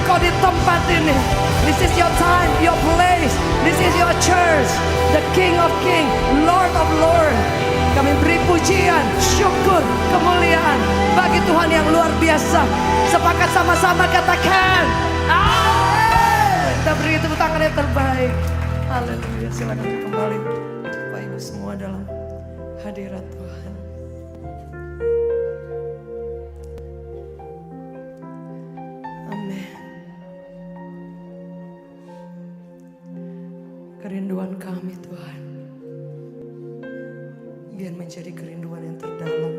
Engkau di tempat ini. This is your time, your place. This is your church. The King of Kings, Lord of Lords. Kami beri pujian, syukur, kemuliaan bagi Tuhan yang luar biasa. Sepakat sama-sama katakan amin. Kita beri tepuk tangan yang terbaik. Haleluya. Silakan kembali Bapak Ibu semua dalam hadirat Tuhan. Amin. Kerinduan kami Tuhan, biar menjadi kerinduan yang terdalam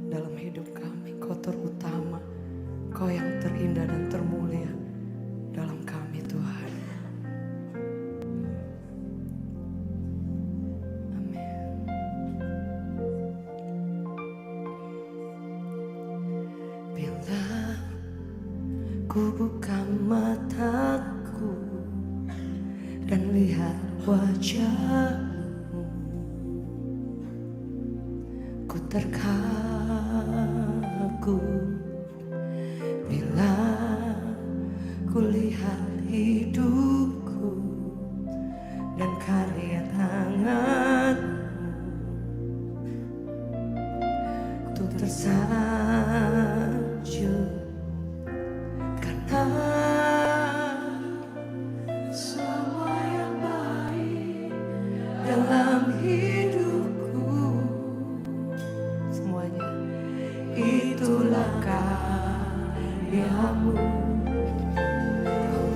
dalam hidup kami. Kau terutama, Kau yang terindah dan termulia dalam kami Tuhan. Amin. Bila ku buka mataku dan lihat wajah-Mu, ku terkagum bila ku lihat hidupku dan karya tangan-Mu, ku tersanjung karena semua yang baik dalam hidupku, semuanya itulah karya-Mu. Kau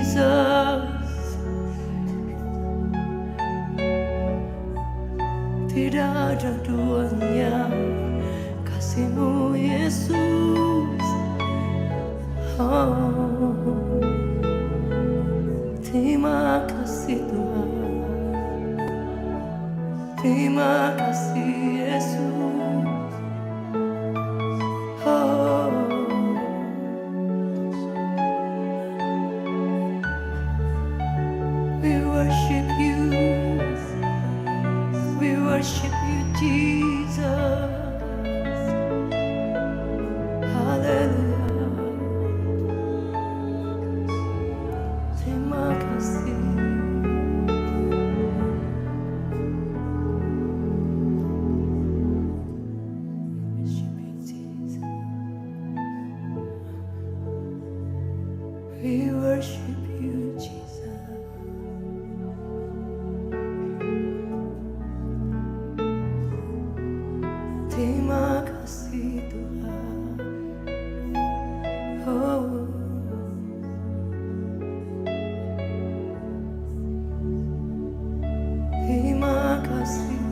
Jesus. Tidak ada duanya kasih-Mu Yesus. Oh, terima kasih Tuhan. Terima kasih Yesus. Oh, we worship you. We worship you, Jesus. Hallelujah. Terima kasih. Worship you, Jesus. We worship you, Jesus. Terima kasih Tuhan. Oh, terima kasih.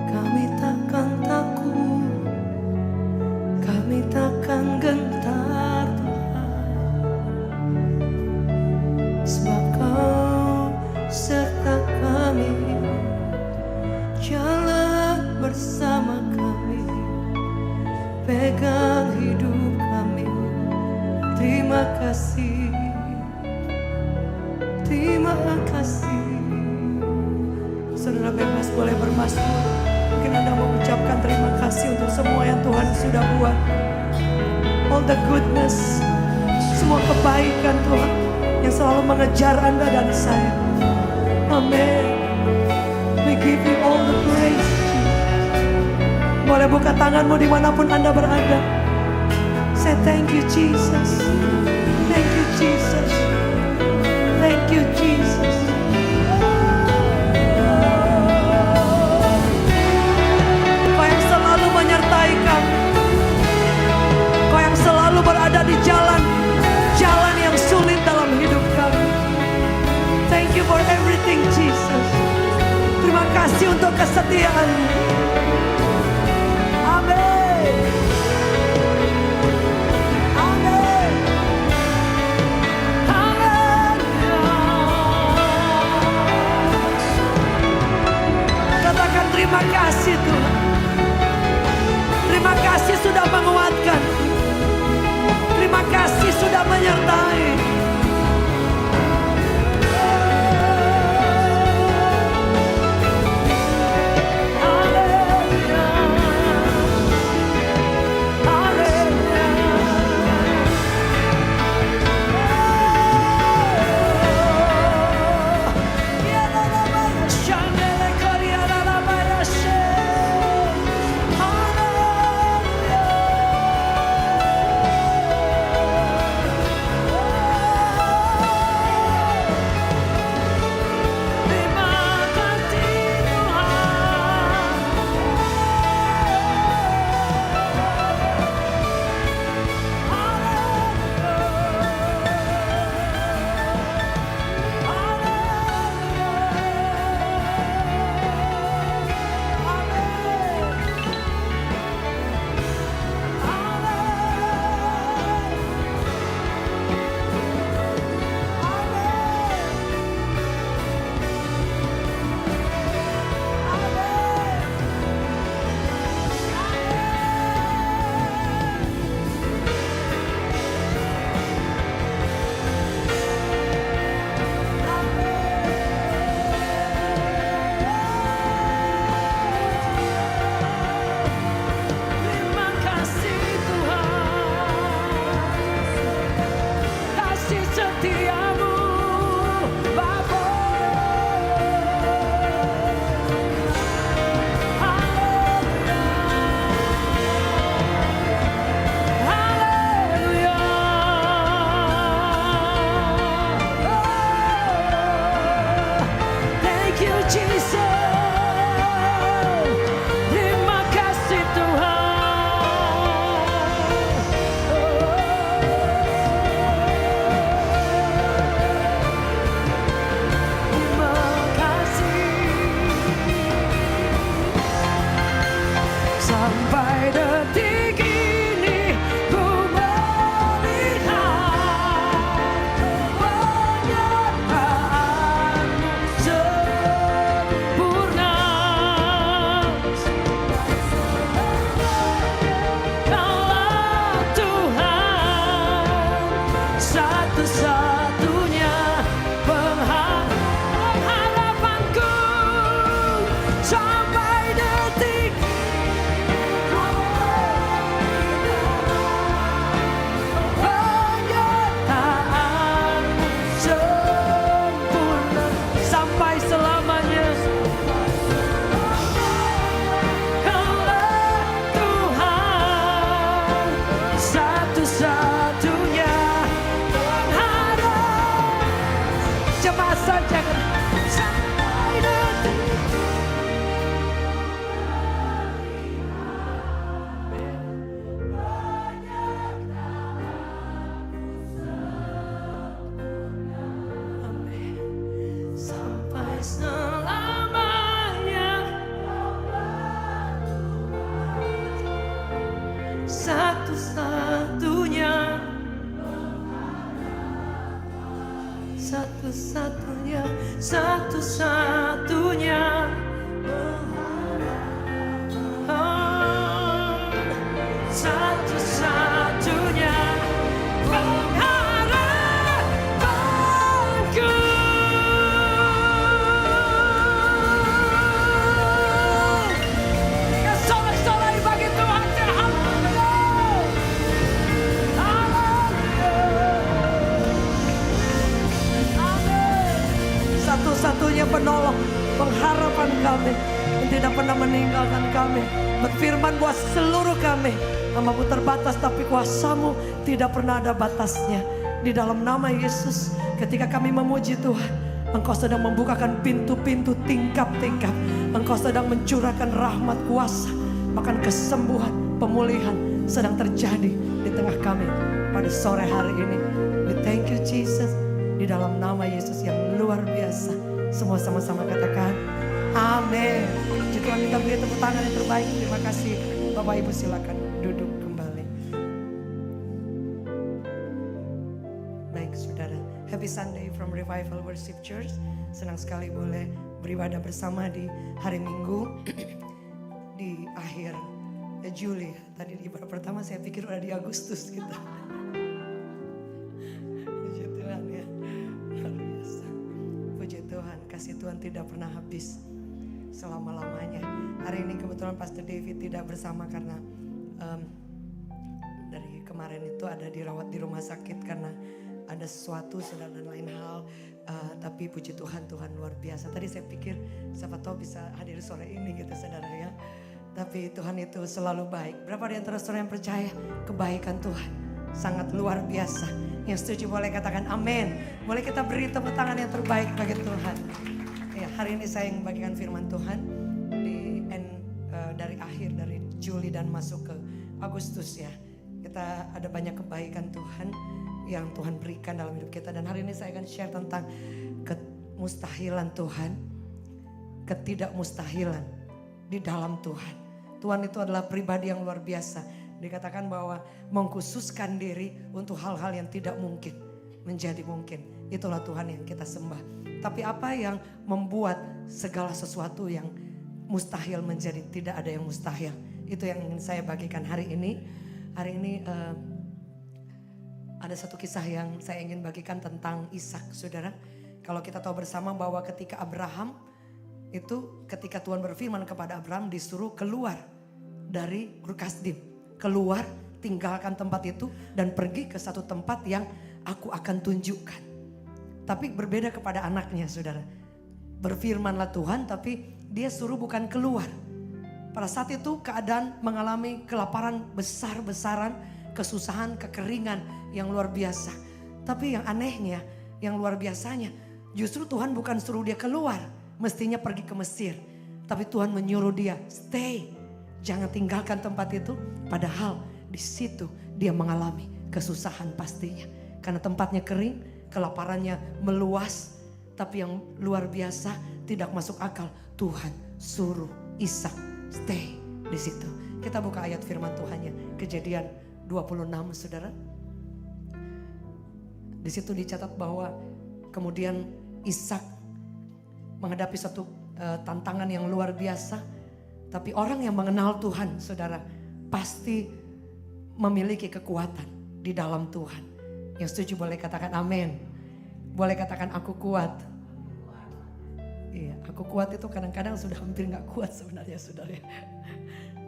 Kami takkan takut, kami takkan gentar Tuhan, sebab Kau serta kami, jalan bersama kami, pegang hidup kami. Terima kasih, terima kasih. Saudara bebas boleh bermasmur. Mungkin Anda mau mengucapkan terima kasih untuk semua yang Tuhan sudah buat. All the goodness, semua kebaikan Tuhan yang selalu mengejar Anda dan saya. Amin. We give you all the praise. Boleh buka tanganmu dimanapun Anda berada. Say thank you Jesus. Thank you Jesus. Thank you Jesus. Kau yang selalu menyertai kami. Kau yang selalu berada di jalan yang sulit dalam hidup kami. Thank you for everything Jesus. Terima kasih untuk kesetiaan-Mu. Amin. Amin. Amin. Katakan terima kasih Tuhan. Terima kasih sudah menguatkan. Terima kasih sudah menyertai. Amin. satu-satunya, satu-satunya, satu-satunya. Satu-satunya pengharapanku. Ya sorak-sorai bagi Tuhan. Haleluya. Amin. Satu-satunya penolong, pengharapan kami yang tidak pernah meninggalkan kami. Berfirman buat seluruh kami, namamu terbatas tapi kuasamu tidak pernah ada batasnya. Di dalam nama Yesus, ketika kami memuji Tuhan, Engkau sedang membukakan pintu-pintu tingkap-tingkap. Engkau sedang mencurahkan rahmat kuasa, bahkan kesembuhan, pemulihan sedang terjadi di tengah kami pada sore hari ini. We thank you Jesus, di dalam nama Yesus yang luar biasa. Semua sama-sama katakan amin. Tuhan kita beri tepuk tangan yang terbaik. Terima kasih. Bapak Ibu silakan duduk kembali. Baik saudara, happy Sunday from Revival Worship Church. Senang sekali boleh beribadah bersama di hari Minggu di akhir Juli. Tadi di ibadah pertama saya pikir udah di Agustus kita. Puji Tuhan ya, luar biasa. Puji Tuhan, kasih Tuhan tidak pernah habis selama-lamanya. Hari ini kebetulan Pastor David tidak bersama karena dari kemarin itu ada dirawat di rumah sakit karena ada sesuatu dan lain hal. Tapi puji Tuhan, Tuhan luar biasa. Tadi saya pikir siapa tahu bisa hadir sore ini gitu saudara ya. Tapi Tuhan itu selalu baik. Berapa di antara saudara yang percaya kebaikan Tuhan sangat luar biasa? Yang setuju boleh katakan amin. Boleh kita beri tepuk tangan yang terbaik bagi Tuhan. Ya, hari ini saya ingin bagikan firman Tuhan dari akhir dari Juli dan masuk ke Agustus ya. Kita ada banyak kebaikan Tuhan yang Tuhan berikan dalam hidup kita. Dan hari ini saya akan share tentang kemustahilan Tuhan, ketidakmustahilan di dalam Tuhan. Tuhan itu adalah pribadi yang luar biasa. Dikatakan bahwa mengkhususkan diri untuk hal-hal yang tidak mungkin menjadi mungkin. Itulah Tuhan yang kita sembah. Tapi apa yang membuat segala sesuatu yang mustahil menjadi tidak ada yang mustahil? Itu yang ingin saya bagikan hari ini. Hari ini ada satu kisah yang saya ingin bagikan tentang Ishak, saudara. Kalau kita tahu bersama bahwa ketika Abraham itu, ketika Tuhan berfirman kepada Abraham disuruh keluar dari Ur Kasdim, keluar, tinggalkan tempat itu dan pergi ke satu tempat yang aku akan tunjukkan. Tapi berbeda kepada anaknya saudara. Berfirmanlah Tuhan tapi dia suruh bukan keluar. Pada saat itu keadaan mengalami kelaparan besar-besaran, kesusahan, kekeringan yang luar biasa. Tapi yang anehnya, yang luar biasanya, justru Tuhan bukan suruh dia keluar. Mestinya pergi ke Mesir. Tapi Tuhan menyuruh dia stay. Jangan tinggalkan tempat itu. Padahal di situ dia mengalami kesusahan pastinya. Karena tempatnya kering. Kelaparannya meluas, tapi yang luar biasa tidak masuk akal. Tuhan suruh Ishak stay di situ. Kita buka ayat firman Tuhannya, Kejadian 26, saudara. Di situ dicatat bahwa kemudian Ishak menghadapi satu tantangan yang luar biasa. Tapi orang yang mengenal Tuhan, saudara, pasti memiliki kekuatan di dalam Tuhan. Yang setuju boleh katakan amin. Boleh katakan aku kuat. Iya, aku kuat itu kadang-kadang sudah hampir gak kuat sebenarnya saudara.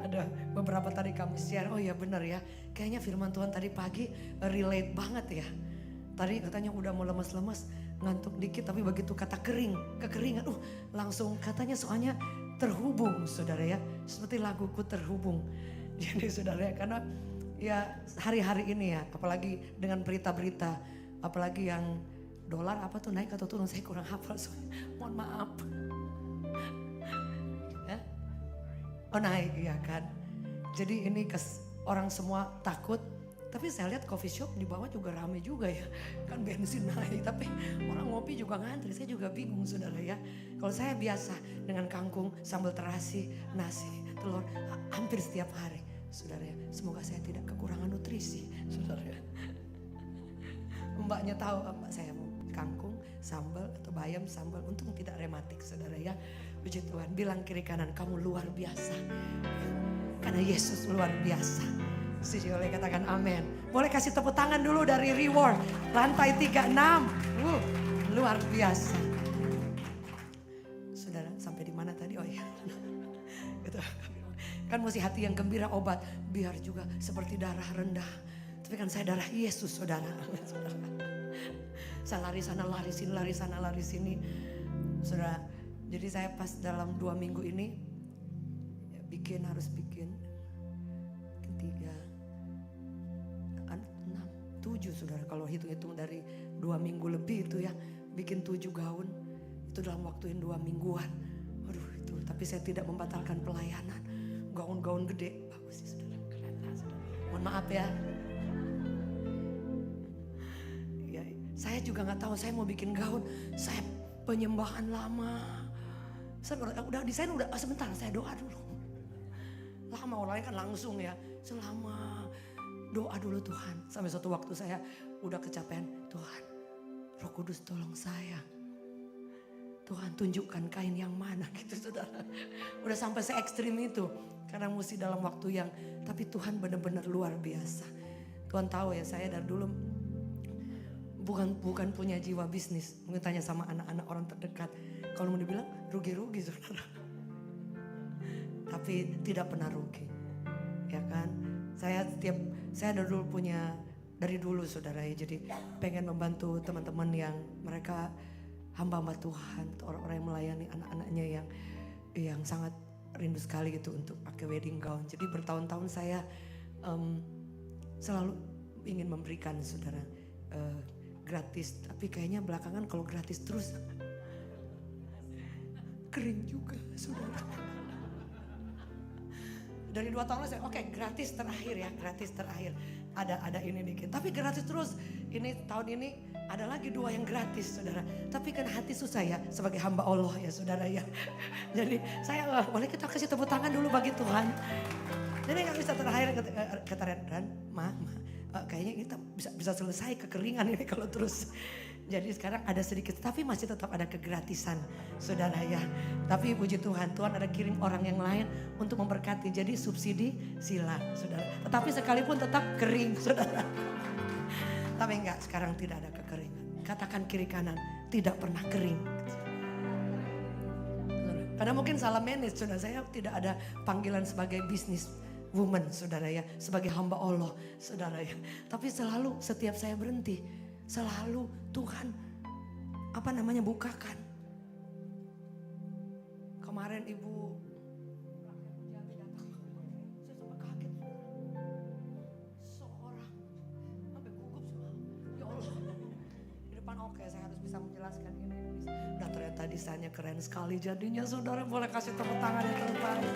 Ada beberapa tadi kamu share, oh ya benar ya. Kayaknya firman Tuhan tadi pagi relate banget ya. Tadi katanya udah mau lemas-lemas, ngantuk dikit, tapi begitu kata kekeringan, langsung katanya soalnya terhubung saudara ya. Seperti laguku terhubung. Jadi saudara ya, karena ya hari-hari ini ya, apalagi dengan berita-berita, apalagi yang dolar apa tuh naik atau turun, saya kurang hafal soalnya, mohon maaf. Ya? Oh naik ya kan. Jadi ini orang semua takut, tapi saya lihat coffee shop di bawah juga rame juga ya. Kan bensin naik, tapi orang ngopi juga ngantri, saya juga bingung saudara ya. Kalau saya biasa dengan kangkung, sambal terasi, nasi, telur, hampir setiap hari. Saudara ya, semoga saya tidak kekurangan nutrisi. Saudara ya. Mbaknya tahu mbak saya mau kangkung, sambal atau bayam sambal. Untung tidak rematik saudara ya. Puji Tuhan, bilang kiri kanan kamu luar biasa. Karena Yesus luar biasa. Setuju, boleh katakan amin. Boleh kasih tepuk tangan dulu dari reward. Lantai 36. Luar biasa. Saudara sampai di mana tadi? Oh iya. Gitu. Kan mesti hati yang gembira obat. Biar juga seperti darah rendah. Tapi kan saya darah Yesus saudara. Saya lari sana lari sini, lari sana lari sini. Saudara, jadi saya pas dalam 2 minggu ini harus bikin 3, 6, 7 saudara. Kalau hitung-hitung dari 2 minggu lebih itu ya, bikin 7 gaun. Itu dalam waktu yang 2 mingguan. Aduh itu, tapi saya tidak membatalkan pelayanan. Gaun-gaun gede, bagus sih saudara, keren lah saudara. Mohon maaf ya. Ya, saya juga nggak tahu saya mau bikin gaun. Saya penyembahan lama. Saya udah desain udah sebentar saya doa dulu. Lama orang lain kan langsung ya. Selama doa dulu Tuhan. Sampai suatu waktu saya udah kecapean. Tuhan, Roh Kudus tolong saya. Tuhan tunjukkan kain yang mana gitu saudara. Udah sampai se ekstrim itu. Karena mesti dalam waktu yang, tapi Tuhan benar-benar luar biasa. Tuhan tahu ya saya dari dulu bukan punya jiwa bisnis. Mungkin tanya sama anak-anak orang terdekat. Kalau mau dibilang rugi-rugi saudara. Tapi tidak pernah rugi. Ya kan. Saya dari dulu punya, dari dulu saudara ya. Jadi pengen membantu teman-teman yang mereka hamba-hamba Tuhan. Orang-orang yang melayani anak-anaknya yang sangat rindu sekali gitu untuk pakai wedding gown. Jadi bertahun-tahun saya selalu ingin memberikan saudara gratis. Tapi kayaknya belakangan kalau gratis terus kering juga saudara. Dari 2 tahun lalu saya oke, gratis terakhir ya, gratis terakhir. Ada ini dikit. Tapi gratis terus. Ini tahun ini ada lagi 2 yang gratis saudara. Tapi kan hati susah ya sebagai hamba Allah ya saudara ya. Jadi saya boleh kita kasih tepuk tangan dulu bagi Tuhan. Jadi gak bisa terakhir kata Ren, kayaknya kita bisa selesai kekeringan ini kalau terus. Jadi sekarang ada sedikit tapi masih tetap ada kegratisan saudara ya. Tapi puji Tuhan, Tuhan ada kirim orang yang lain untuk memberkati. Jadi subsidi silang saudara. Tetapi sekalipun tetap kering saudara. Tapi enggak, sekarang tidak ada kekeringan. Katakan kiri kanan, tidak pernah kering. Karena mungkin salah manage saudara. Saya tidak ada panggilan sebagai business woman saudara ya. Sebagai hamba Allah saudara ya. Tapi selalu setiap saya berhenti, selalu Tuhan bukakan. Kemarin ibu datang, saya sampai kaget. Seorang sampai gugup semua. Ya Allah. Di depan oke, saya harus bisa menjelaskan ini. Dan ternyata desainnya keren sekali jadinya saudara. Boleh kasih tepuk tangan yang terbaik.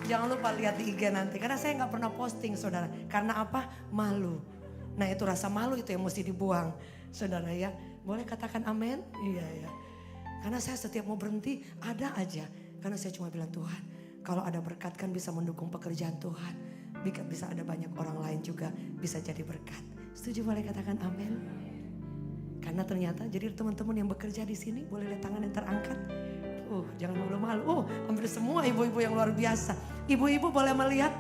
Jangan lupa lihat di IG nanti. Karena saya gak pernah posting saudara. Karena apa? Malu. Nah itu rasa malu itu yang mesti dibuang saudara ya. Boleh katakan amin? Iya ya. Karena saya setiap mau berhenti ada aja. Karena saya cuma bilang Tuhan, kalau ada berkat kan bisa mendukung pekerjaan Tuhan. Bisa ada banyak orang lain juga bisa jadi berkat. Setuju boleh katakan amin? Karena ternyata jadi teman-teman yang bekerja di sini boleh lihat tangan yang terangkat. Jangan malu-malu. Hampir semua ibu-ibu yang luar biasa. Ibu-ibu boleh melihat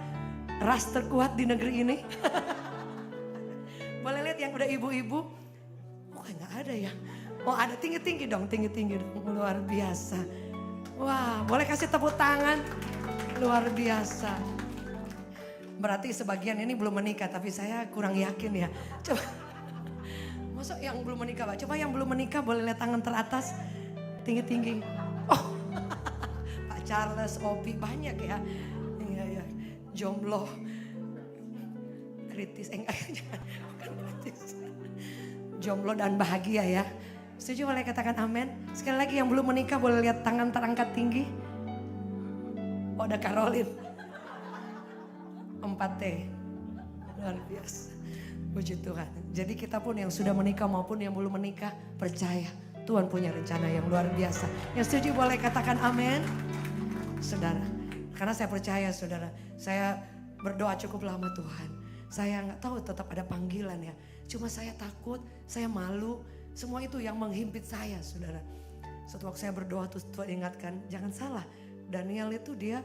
ras terkuat di negeri ini. Boleh lihat yang udah ibu-ibu. Nggak ada ya. Ada tinggi-tinggi dong, tinggi-tinggi dong. Luar biasa. Wah, boleh kasih tepuk tangan. Luar biasa. Berarti sebagian ini belum menikah, tapi saya kurang yakin ya. Coba. Masa yang belum menikah, Pak? Coba yang belum menikah boleh lihat tangan teratas. Tinggi-tinggi. Pak Charles, Opi, banyak ya. Iya. Jomblo. Kritis, bukan kritis. Jomblo dan bahagia ya. Setuju boleh katakan amin. Sekali lagi yang belum menikah boleh lihat tangan terangkat tinggi. Ada Caroline. 4T. Luar biasa. Puji Tuhan. Jadi kita pun yang sudah menikah maupun yang belum menikah percaya. Tuhan punya rencana yang luar biasa. Yang setuju boleh katakan amin. Saudara. Karena saya percaya saudara. Saya berdoa cukup lama, Tuhan. Saya nggak tahu tetap ada panggilan ya. Cuma saya takut, saya malu. Semua itu yang menghimpit saya, saudara. Suatu waktu saya berdoa tuh Tuhan ingatkan, jangan salah. Daniel itu dia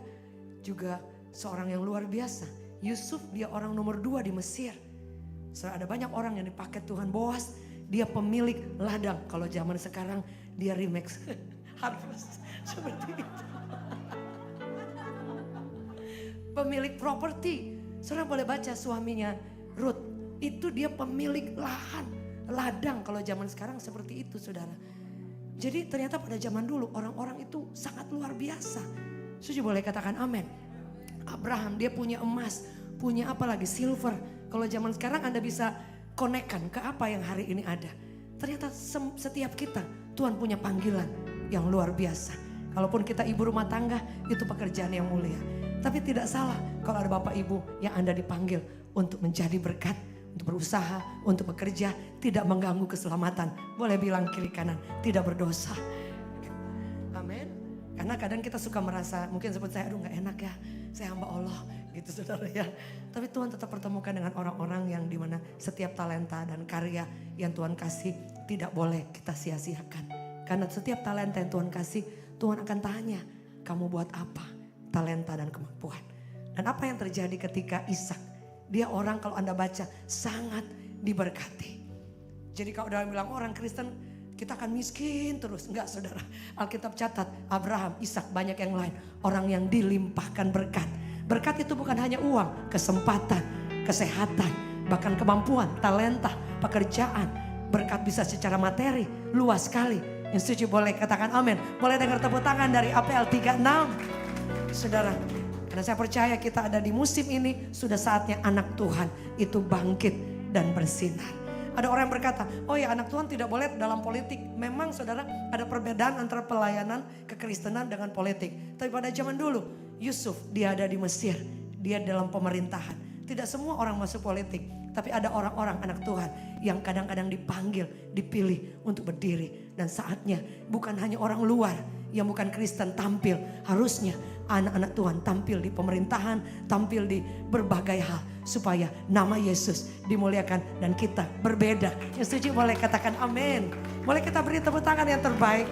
juga seorang yang luar biasa. Yusuf dia orang nomor 2 di Mesir. Ada banyak orang yang dipakai Tuhan. Boas dia pemilik ladang. Kalau zaman sekarang dia remix harvest seperti itu. Pemilik properti. Saudara boleh baca suaminya Ruth. Itu dia pemilik lahan, ladang kalau zaman sekarang seperti itu, saudara. Jadi ternyata pada zaman dulu orang-orang itu sangat luar biasa. Setuju boleh katakan amin. Abraham dia punya emas, punya apa lagi silver. Kalau zaman sekarang Anda bisa konekkan ke apa yang hari ini ada. Ternyata setiap kita Tuhan punya panggilan yang luar biasa. Kalaupun kita ibu rumah tangga itu pekerjaan yang mulia. Tapi tidak salah kalau ada bapak ibu yang Anda dipanggil untuk menjadi berkat, untuk berusaha, untuk bekerja, tidak mengganggu keselamatan. Boleh bilang kiri kanan, tidak berdosa. Amin. Karena kadang kita suka merasa, mungkin seperti saya, aduh gak enak ya, saya hamba Allah gitu saudara ya. Tapi Tuhan tetap pertemukan dengan orang-orang yang dimana setiap talenta dan karya yang Tuhan kasih tidak boleh kita sia-siakan. Karena setiap talenta yang Tuhan kasih, Tuhan akan tanya, kamu buat apa? Talenta dan kemampuan. Dan apa yang terjadi ketika Ishak? Dia orang kalau Anda baca sangat diberkati. Jadi kalau udah bilang orang Kristen kita akan miskin terus. Enggak saudara. Alkitab catat Abraham, Ishak, banyak yang lain. Orang yang dilimpahkan berkat. Berkat itu bukan hanya uang, kesempatan, kesehatan, bahkan kemampuan, talenta, pekerjaan. Berkat bisa secara materi, luas sekali. Yang setuju boleh katakan amin. Boleh dengar tepuk tangan dari APL 36. Saudara, karena saya percaya kita ada di musim ini, sudah saatnya anak Tuhan itu bangkit dan bersinar. Ada orang yang berkata, oh ya anak Tuhan tidak boleh dalam politik. Memang saudara ada perbedaan antara pelayanan kekristenan dengan politik. Tapi pada zaman dulu Yusuf dia ada di Mesir, dia dalam pemerintahan. Tidak semua orang masuk politik. Tapi ada orang-orang anak Tuhan yang kadang-kadang dipanggil, dipilih untuk berdiri. Dan saatnya bukan hanya orang luar yang bukan Kristen tampil. Harusnya anak-anak Tuhan tampil di pemerintahan, tampil di berbagai hal. Supaya nama Yesus dimuliakan dan kita berbeda. Yang setuju boleh katakan amin. Boleh kita beri tepuk tangan yang terbaik.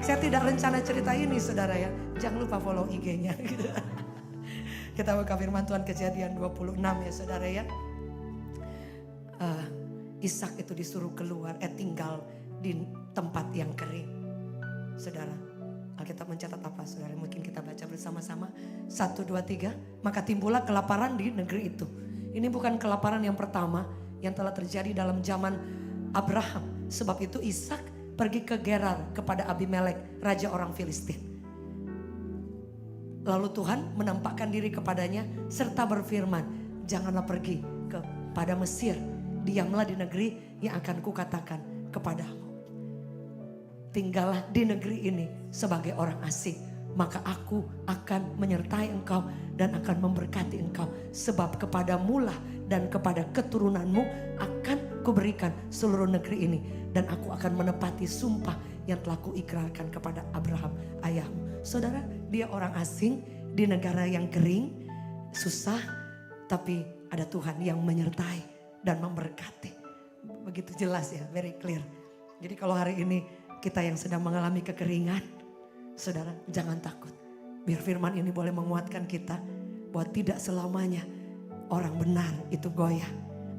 Saya tidak rencana cerita ini saudara ya. Jangan lupa follow IG-nya. Kita buka firman Tuhan Kejadian 26 ya saudara ya. Ishak itu disuruh keluar, tinggal di tempat yang kering. Saudara, Alkitab mencatat apa saudara? Mungkin kita baca bersama-sama. 1, 2, 3. Maka timbullah kelaparan di negeri itu. Ini bukan kelaparan yang pertama yang telah terjadi dalam zaman Abraham. Sebab itu Ishak pergi ke Gerar kepada Abimelek, raja orang Filistin. Lalu Tuhan menampakkan diri kepadanya serta berfirman, janganlah pergi kepada Mesir. Diamlah di negeri yang akan kukatakan kepadamu. Tinggallah di negeri ini sebagai orang asing. Maka aku akan menyertai engkau dan akan memberkati engkau. Sebab kepadamu lah dan kepada keturunanmu akan kuberikan seluruh negeri ini. Dan aku akan menepati sumpah yang telah kuikrarkan kepada Abraham ayahmu. Saudara, dia orang asing di negara yang kering, susah. Tapi ada Tuhan yang menyertai dan memberkati. Begitu jelas ya, very clear. Jadi kalau hari ini kita yang sedang mengalami kekeringan, saudara jangan takut. Biar firman ini boleh menguatkan kita bahwa tidak selamanya orang benar itu goyah.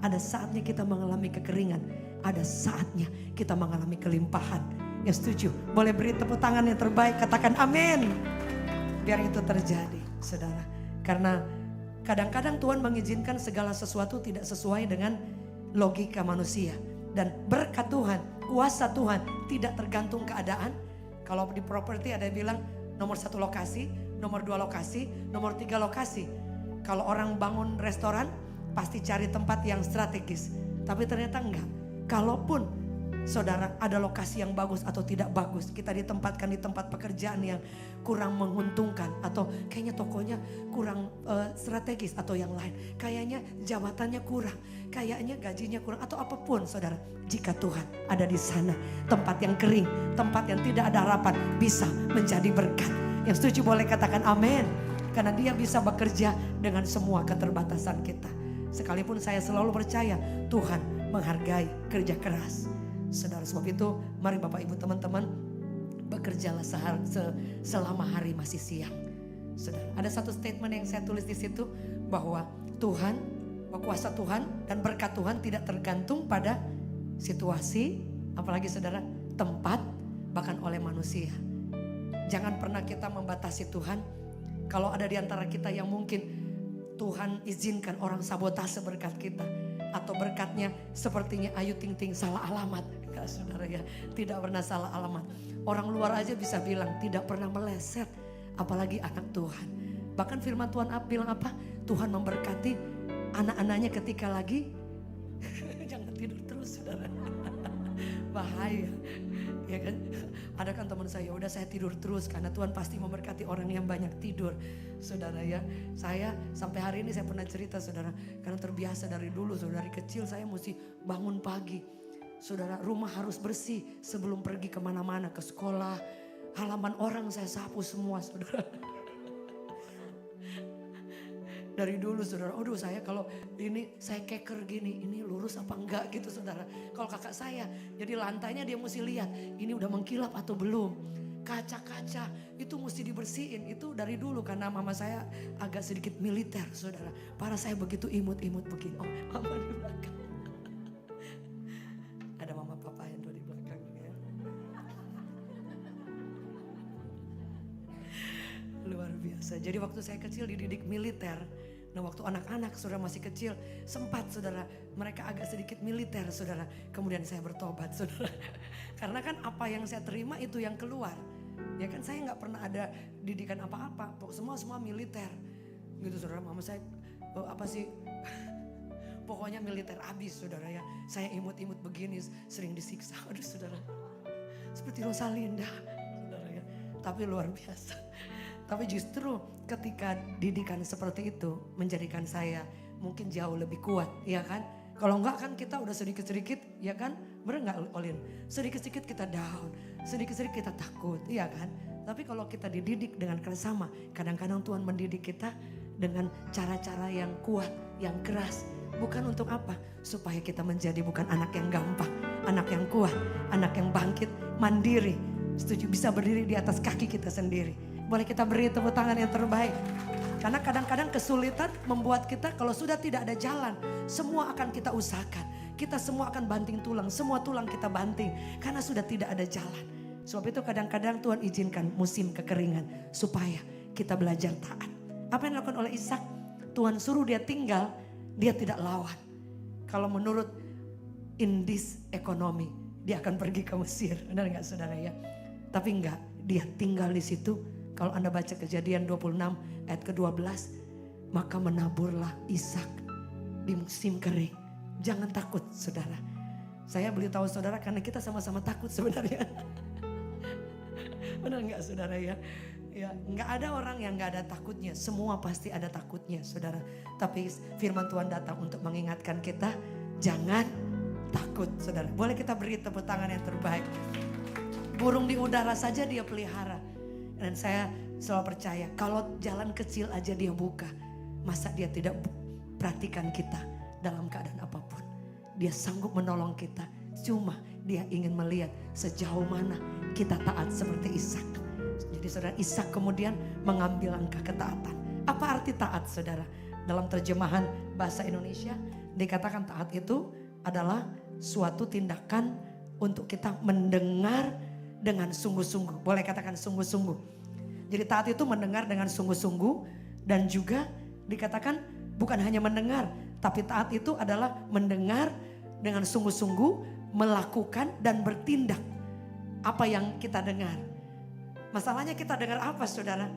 Ada saatnya kita mengalami kekeringan, ada saatnya kita mengalami kelimpahan. Yang setuju boleh beri tepuk tangan yang terbaik, katakan amin. Biar itu terjadi saudara. Karena kadang-kadang Tuhan mengizinkan segala sesuatu tidak sesuai dengan logika manusia. Dan berkat Tuhan, kuasa Tuhan tidak tergantung keadaan. Kalau di properti ada yang bilang nomor 1 lokasi, nomor 2 lokasi, nomor 3 lokasi. Kalau orang bangun restoran pasti cari tempat yang strategis. Tapi ternyata enggak. Kalaupun saudara ada lokasi yang bagus atau tidak bagus, kita ditempatkan di tempat pekerjaan yang kurang menguntungkan, atau kayaknya tokonya kurang strategis atau yang lain, kayaknya jabatannya kurang, kayaknya gajinya kurang atau apapun saudara, jika Tuhan ada di sana, tempat yang kering, tempat yang tidak ada harapan bisa menjadi berkat. Yang setuju boleh katakan amin. Karena dia bisa bekerja dengan semua keterbatasan kita. Sekalipun saya selalu percaya Tuhan menghargai kerja keras. Saudara, sebab itu mari Bapak Ibu teman-teman, bekerjalah selama hari masih siang. Saudara, ada satu statement yang saya tulis di situ bahwa Tuhan, kuasa Tuhan dan berkat Tuhan tidak tergantung pada situasi, apalagi saudara, tempat, bahkan oleh manusia. Jangan pernah kita membatasi Tuhan. Kalau ada di antara kita yang mungkin Tuhan izinkan orang sabotase berkat kita, atau berkatnya sepertinya Ayu Ting Ting salah alamat. Enggak saudara ya, tidak pernah salah alamat. Orang luar aja bisa bilang tidak pernah meleset, apalagi anak Tuhan. Bahkan firman Tuhan bilang apa? Tuhan memberkati anak-anaknya ketika lagi jangan tidur terus saudara. Bahaya. Ya kan? Ada kan teman saya, udah saya tidur terus karena Tuhan pasti memberkati orang yang banyak tidur. Saudara ya, saya sampai hari ini saya pernah cerita saudara, karena terbiasa dari dulu saudara, dari kecil saya mesti bangun pagi. Saudara, rumah harus bersih sebelum pergi kemana-mana, ke sekolah. Halaman orang saya sapu semua saudara. Dari dulu saudara, aduh saya kalau ini saya keker gini, ini lurus apa enggak gitu saudara. Kalau kakak saya, jadi lantainya dia mesti lihat, ini udah mengkilap atau belum. Kaca-kaca itu mesti dibersihin, itu dari dulu karena mama saya agak sedikit militer saudara. Para saya begitu imut-imut begini, oh mama di belakang. Ada mama papa yang di belakang ya. Luar biasa. Jadi waktu saya kecil dididik militer. Nah waktu anak-anak saudara masih kecil sempat saudara mereka agak sedikit militer saudara. Kemudian saya bertobat saudara. Karena kan apa yang saya terima itu yang keluar. Ya kan saya nggak pernah ada didikan apa-apa. Semua militer. Gitu saudara, mama saya apa sih? Pokoknya militer abis saudara ya. Saya imut-imut begini sering disiksa. Aduh saudara. Seperti Rosalinda saudara ya. Tapi luar biasa. Tapi justru ketika didikan seperti itu menjadikan saya mungkin jauh lebih kuat, ya kan? Kalau enggak kan kita udah sedikit-sedikit, ya kan? Bener enggak Olin? Sedikit-sedikit kita down, sedikit-sedikit kita takut, ya kan? Tapi kalau kita dididik dengan kerjasama, kadang-kadang Tuhan mendidik kita dengan cara-cara yang kuat, yang keras. Bukan untuk apa? Supaya kita menjadi bukan anak yang gampang, anak yang kuat, anak yang bangkit, mandiri, setuju bisa berdiri di atas kaki kita sendiri. Boleh kita beri tepuk tangan yang terbaik. Karena kadang-kadang kesulitan membuat kita kalau sudah tidak ada jalan, semua akan kita usahakan. Kita semua akan banting tulang, semua tulang kita banting. Karena sudah tidak ada jalan. Sebab itu kadang-kadang Tuhan izinkan musim kekeringan supaya kita belajar taat. Apa yang dilakukan oleh Ishak? Tuhan suruh dia tinggal, dia tidak lawan. Kalau menurut indis ekonomi, dia akan pergi ke Mesir. Benar nggak saudara ya? Tapi enggak, dia tinggal di situ. Kalau Anda baca Kejadian 26 ayat ke-12, maka menaburlah Ishak di musim kering. Jangan takut saudara. Saya beritahu saudara karena kita sama-sama takut sebenarnya. Benar nggak saudara ya? Ya, nggak ada orang yang nggak ada takutnya. Semua pasti ada takutnya saudara. Tapi firman Tuhan datang untuk mengingatkan kita, jangan takut saudara. Boleh kita beri tepuk tangan yang terbaik. Burung di udara saja dia pelihara. Dan saya selalu percaya kalau jalan kecil aja dia buka, masa dia tidak perhatikan kita dalam keadaan apapun. Dia sanggup menolong kita, cuma dia ingin melihat sejauh mana kita taat seperti Ishak. Jadi saudara, Ishak kemudian mengambil langkah ketaatan. Apa arti taat saudara? Dalam terjemahan bahasa Indonesia dikatakan taat itu adalah suatu tindakan untuk kita mendengar dengan sungguh-sungguh. Boleh katakan sungguh-sungguh. Jadi taat itu mendengar dengan sungguh-sungguh. Dan juga dikatakan bukan hanya mendengar. Tapi taat itu adalah mendengar dengan sungguh-sungguh. Melakukan dan bertindak apa yang kita dengar. Masalahnya kita dengar apa saudara?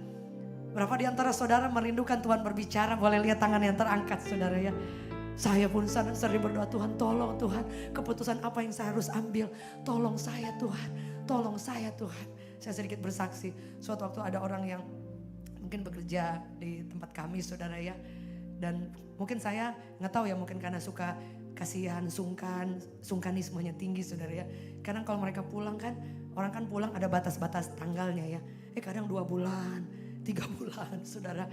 Berapa di antara saudara merindukan Tuhan berbicara? Boleh lihat tangan yang terangkat saudara ya. Saya pun sering berdoa, Tuhan tolong Tuhan. Keputusan apa yang saya harus ambil. Tolong saya Tuhan. Tolong saya Tuhan. Saya sedikit bersaksi. Suatu waktu ada orang yang mungkin bekerja di tempat kami saudara ya. Dan mungkin saya nggak tahu ya, mungkin karena suka kasihan, sungkanismenya tinggi saudara ya. Kadang kalau mereka pulang kan, orang kan pulang ada batas-batas tanggalnya ya. Kadang 2 bulan, 3 bulan saudara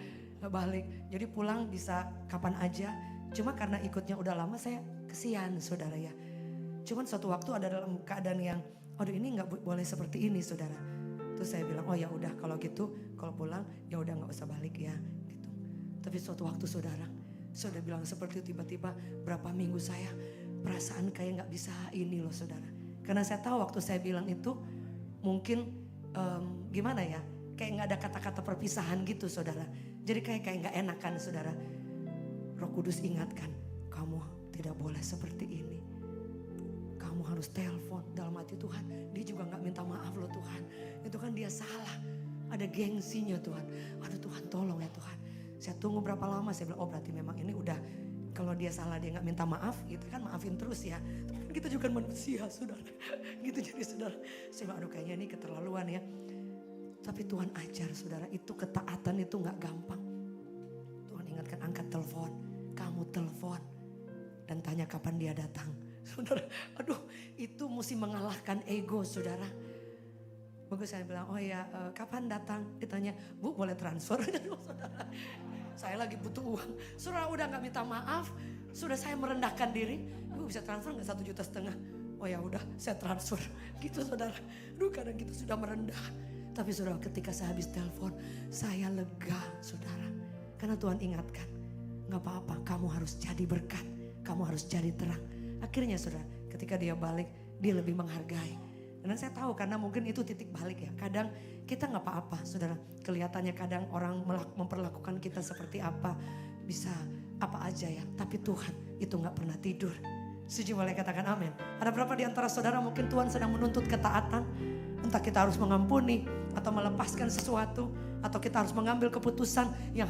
balik. Jadi pulang bisa kapan aja. Cuma karena ikutnya udah lama saya kesian saudara ya. Cuman suatu waktu ada dalam keadaan yang aduh ini gak boleh seperti ini saudara. Terus saya bilang oh ya udah kalau gitu kalau pulang ya udah gak usah balik ya gitu. Tapi suatu waktu saudara bilang seperti itu tiba-tiba berapa minggu saya perasaan kayak gak bisa ini loh saudara. Karena saya tahu waktu saya bilang itu mungkin gimana ya. Kayak gak ada kata-kata perpisahan gitu saudara. Jadi kayak gak enakan saudara. Roh Kudus ingatkan, kamu tidak boleh seperti ini. Kamu harus telepon dalam hati Tuhan. Dia juga gak minta maaf loh Tuhan. Itu kan dia salah. Ada gengsinya Tuhan. Aduh Tuhan tolong ya Tuhan. Saya tunggu berapa lama saya bilang oh berarti memang ini udah. Kalau dia salah dia gak minta maaf gitu kan maafin terus ya. Tapi kita juga manusia saudara. Gitu jadi saudara. Saya bilang aduh kayaknya ini keterlaluan ya. Tapi Tuhan ajar saudara itu ketaatan itu gak gampang. Tuhan ingatkan angkat telepon. Kamu telepon. Dan tanya kapan dia datang. Saudara aduh itu mesti mengalahkan ego saudara. Bagus saya bilang oh ya kapan datang. Ditanya bu boleh transfer. Saudara, saya lagi butuh uang. Saudara udah gak minta maaf. Sudah saya merendahkan diri. Bu bisa transfer gak 1,5 juta. Oh ya udah saya transfer. Gitu saudara. Aduh kadang kita sudah merendah. Tapi saudara ketika saya habis telepon, saya lega saudara. Karena Tuhan ingatkan, gak apa-apa kamu harus jadi berkat. Kamu harus jadi terang. Akhirnya saudara ketika dia balik, dia lebih menghargai. Dan saya tahu karena mungkin itu titik balik ya. Kadang kita gak apa-apa saudara. Kelihatannya kadang orang memperlakukan kita seperti apa. Bisa apa aja ya. Tapi Tuhan itu gak pernah tidur. Setuju boleh katakan amin. Ada berapa di antara saudara mungkin Tuhan sedang menuntut ketaatan. Entah kita harus mengampuni atau melepaskan sesuatu. Atau kita harus mengambil keputusan yang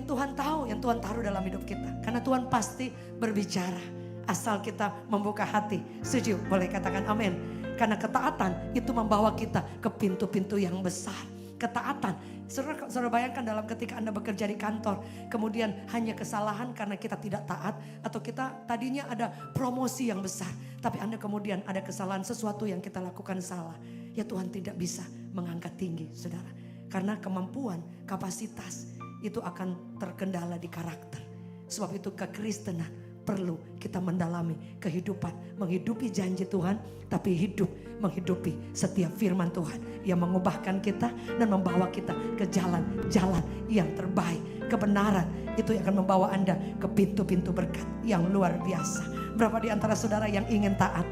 Tuhan tahu, yang Tuhan taruh dalam hidup kita. Karena Tuhan pasti berbicara. Asal kita membuka hati. Setuju? Boleh katakan amin. Karena ketaatan itu membawa kita ke pintu-pintu yang besar. Ketaatan. Saudara bayangkan dalam ketika Anda bekerja di kantor. Kemudian hanya kesalahan karena kita tidak taat. Atau kita tadinya ada promosi yang besar. Tapi Anda kemudian ada kesalahan sesuatu yang kita lakukan salah. Ya Tuhan tidak bisa mengangkat tinggi saudara. Karena kemampuan, kapasitas itu akan terkendala di karakter. Sebab itu kekristenan perlu kita mendalami kehidupan. Menghidupi janji Tuhan tapi hidup menghidupi setiap firman Tuhan. Yang mengubahkan kita dan membawa kita ke jalan-jalan yang terbaik. Kebenaran itu yang akan membawa Anda ke pintu-pintu berkat yang luar biasa. Berapa di antara saudara yang ingin taat?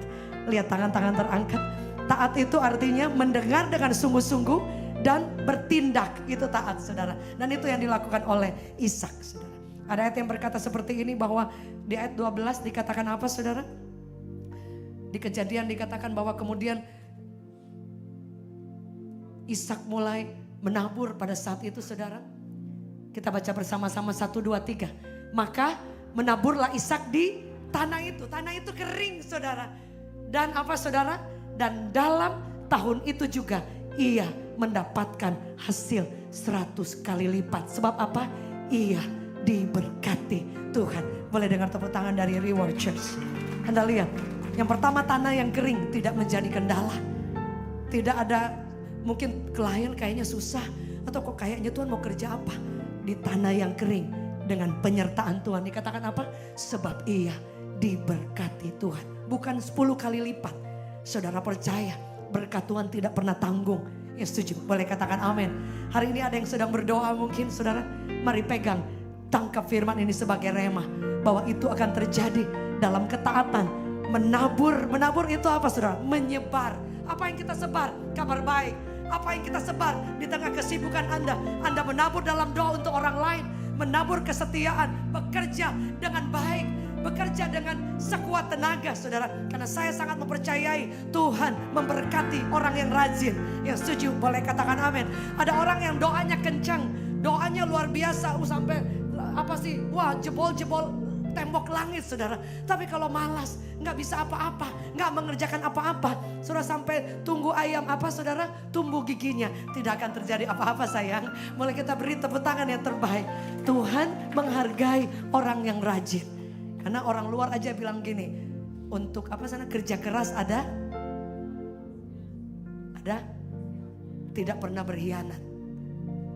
Lihat tangan-tangan terangkat. Taat itu artinya mendengar dengan sungguh-sungguh dan bertindak. Itu taat saudara. Dan itu yang dilakukan oleh Ishak saudara. Ada ayat yang berkata seperti ini bahwa di ayat 12 dikatakan apa saudara? Di Kejadian dikatakan bahwa kemudian Ishak mulai menabur pada saat itu saudara. Kita baca bersama-sama 1, 2, 3. Maka menaburlah Ishak di tanah itu. Tanah itu kering saudara. Dan apa saudara? Dan dalam tahun itu juga ia mendapatkan hasil 100 kali lipat. Sebab apa? Ia diberkati Tuhan. Boleh dengar tepuk tangan dari Reward Church. Anda lihat, yang pertama tanah yang kering tidak menjadi kendala. Tidak ada mungkin klien kayaknya susah. Atau kok kayaknya Tuhan mau kerja apa? Di tanah yang kering dengan penyertaan Tuhan. Dikatakan apa? Sebab ia diberkati Tuhan. Bukan 10 kali lipat. Saudara percaya berkat Tuhan tidak pernah tanggung. Ya setuju, boleh katakan amin. Hari ini ada yang sedang berdoa mungkin saudara. Mari pegang, tangkap firman ini sebagai rema. Bahwa itu akan terjadi dalam ketaatan. Menabur itu apa saudara? Menyebar. Apa yang kita sebar? Kabar baik. Apa yang kita sebar di tengah kesibukan Anda? Anda menabur dalam doa untuk orang lain. Menabur kesetiaan. Bekerja dengan baik. Bekerja dengan sekuat tenaga saudara. Karena saya sangat mempercayai Tuhan memberkati orang yang rajin. Yang setuju boleh katakan amin. Ada orang yang doanya kencang. Doanya luar biasa. Sampai apa sih? Wah jebol-jebol tembok langit saudara. Tapi kalau malas gak bisa apa-apa. Gak mengerjakan apa-apa. Saudara sampai tunggu ayam apa saudara? Tumbuh giginya. Tidak akan terjadi apa-apa sayang. Mulai kita beri tepuk tangan yang terbaik. Tuhan menghargai orang yang rajin. Karena orang luar aja bilang gini, untuk apa sana kerja keras ada, tidak pernah berkhianat.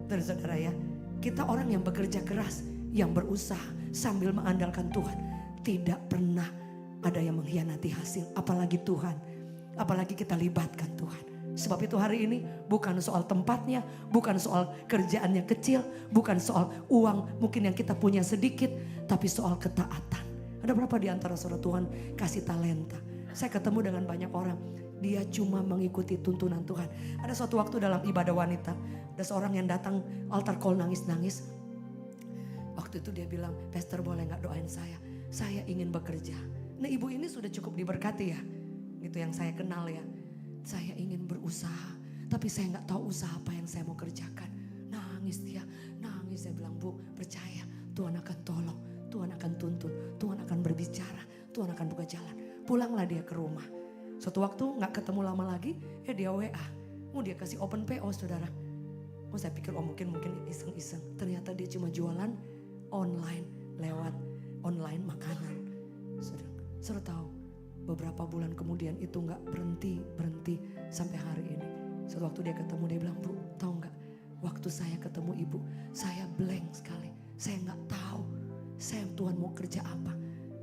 Dan saudara ya, kita orang yang bekerja keras, yang berusaha sambil mengandalkan Tuhan, tidak pernah ada yang mengkhianati hasil. Apalagi Tuhan, apalagi kita libatkan Tuhan. Sebab itu hari ini bukan soal tempatnya, bukan soal kerjaannya kecil, bukan soal uang mungkin yang kita punya sedikit, tapi soal ketaatan. Ada berapa di antara saudara Tuhan kasih talenta? Saya ketemu dengan banyak orang, dia cuma mengikuti tuntunan Tuhan. Ada suatu waktu dalam ibadah wanita, ada seorang yang datang altar call nangis-nangis. Waktu itu dia bilang, "Pastor boleh gak doain saya? Saya ingin bekerja." Nah ibu ini sudah cukup diberkati ya. Gitu yang saya kenal ya. Saya ingin berusaha, tapi saya gak tahu usaha apa yang saya mau kerjakan. Nangis dia, nangis. Saya bilang, "Bu, percaya Tuhan akan tolong, Tuhan akan tuntun, Tuhan akan berbicara, Tuhan akan buka jalan." Pulanglah dia ke rumah. Suatu waktu gak ketemu lama lagi, dia WA. Dia kasih open PO saudara. Saya pikir mungkin iseng-iseng. Ternyata dia cuma jualan online, lewat online makanan. Saudara tahu, beberapa bulan kemudian itu gak berhenti sampai hari ini. Suatu waktu dia ketemu, dia bilang, "Bu, tahu gak, waktu saya ketemu ibu, saya blank sekali. Saya gak tahu Tuhan mau kerja apa."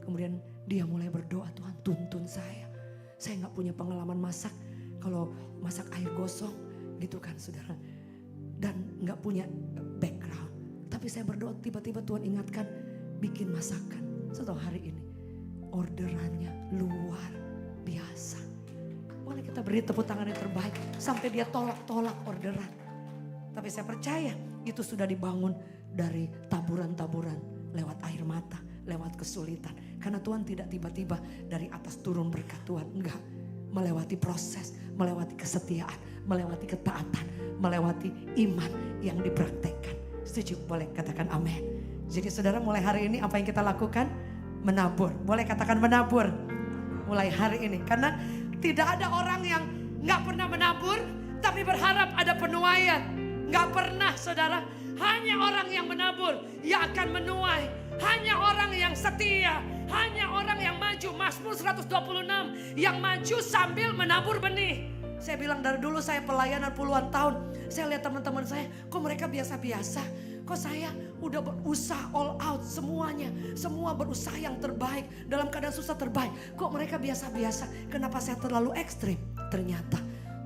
Kemudian dia mulai berdoa, "Tuhan tuntun saya. Saya gak punya pengalaman masak, kalau masak air gosong gitu kan saudara. Dan gak punya background. Tapi saya berdoa, tiba-tiba Tuhan ingatkan, bikin masakan." Setelah hari ini orderannya luar biasa. Boleh kita beri tepuk tangan yang terbaik sampai dia tolak-tolak orderan. Tapi saya percaya itu sudah dibangun dari taburan-taburan lewat air mata, lewat kesulitan. Karena Tuhan tidak tiba-tiba dari atas turun berkat Tuhan. Enggak, melewati proses, melewati kesetiaan, melewati ketaatan, melewati iman yang dipraktekkan. Setuju? Boleh katakan amin. Jadi saudara, mulai hari ini apa yang kita lakukan? Menabur. Boleh katakan menabur. Mulai hari ini. Karena tidak ada orang yang gak pernah menabur tapi berharap ada penuaian. Gak pernah saudara. Hanya orang yang menabur yang akan menuai. Hanya orang yang setia. Hanya orang yang maju. Mazmur 126 yang maju sambil menabur benih. Saya bilang dari dulu saya pelayanan puluhan tahun. Saya lihat teman-teman saya, kok mereka biasa-biasa. Kok saya udah berusaha all out semuanya. Semua berusaha yang terbaik. Dalam keadaan susah terbaik. Kok mereka biasa-biasa. Kenapa saya terlalu ekstrim? Ternyata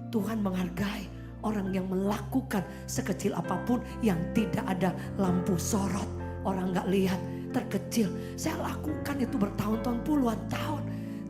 Tuhan menghargai orang yang melakukan sekecil apapun yang tidak ada lampu sorot. Orang gak lihat, terkecil. Saya lakukan itu bertahun-tahun, puluhan tahun.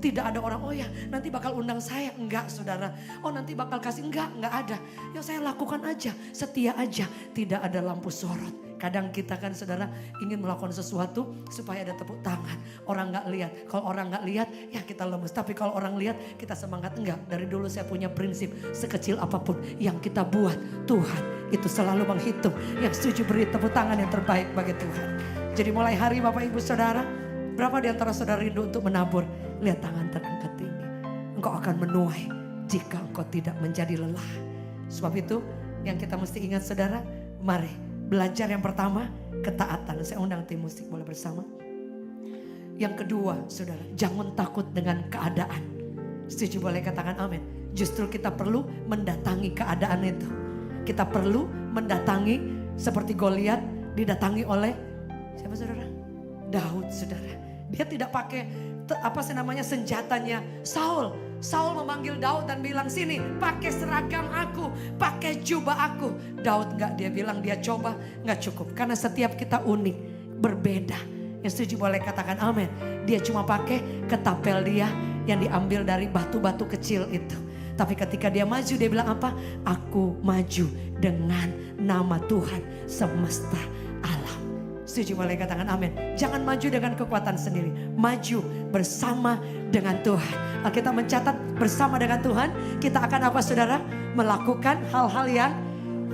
Tidak ada orang, "Oh ya nanti bakal undang saya." Enggak saudara. "Oh nanti bakal kasih." Enggak ada. Ya saya lakukan aja, setia aja. Tidak ada lampu sorot. Kadang kita kan saudara ingin melakukan sesuatu supaya ada tepuk tangan. Orang gak lihat. Kalau orang gak lihat ya kita lemes. Tapi kalau orang lihat kita semangat. Enggak, dari dulu saya punya prinsip, sekecil apapun yang kita buat, Tuhan itu selalu menghitung. Yang setuju beri tepuk tangan yang terbaik bagi Tuhan. Jadi mulai hari Bapak Ibu Saudara, berapa di antara saudara rindu untuk menabur? Lihat tangan terangkat tinggi. Engkau akan menuai jika engkau tidak menjadi lelah. Sebab itu yang kita mesti ingat saudara, mari belajar yang pertama, ketaatan. Saya undang tim musik boleh bersama. Yang kedua saudara, jangan takut dengan keadaan. Setuju boleh katakan amin. Justru kita perlu mendatangi keadaan itu. Kita perlu mendatangi seperti Goliat didatangi oleh siapa saudara? Daud saudara. Dia tidak pakai senjatanya Saul. Saul memanggil Daud dan bilang, "Sini pakai seragam aku, pakai jubah aku." Daud enggak, dia bilang dia coba, enggak cukup. Karena setiap kita unik, berbeda. Yang setuju boleh katakan amin. Dia cuma pakai ketapel dia yang diambil dari batu-batu kecil itu. Tapi ketika dia maju dia bilang apa? "Aku maju dengan nama Tuhan semesta alam." Setuju boleh katakan amin. Jangan maju dengan kekuatan sendiri. Maju bersama dengan Tuhan. Alkitab mencatat bersama dengan Tuhan. Kita akan apa saudara? Melakukan hal-hal yang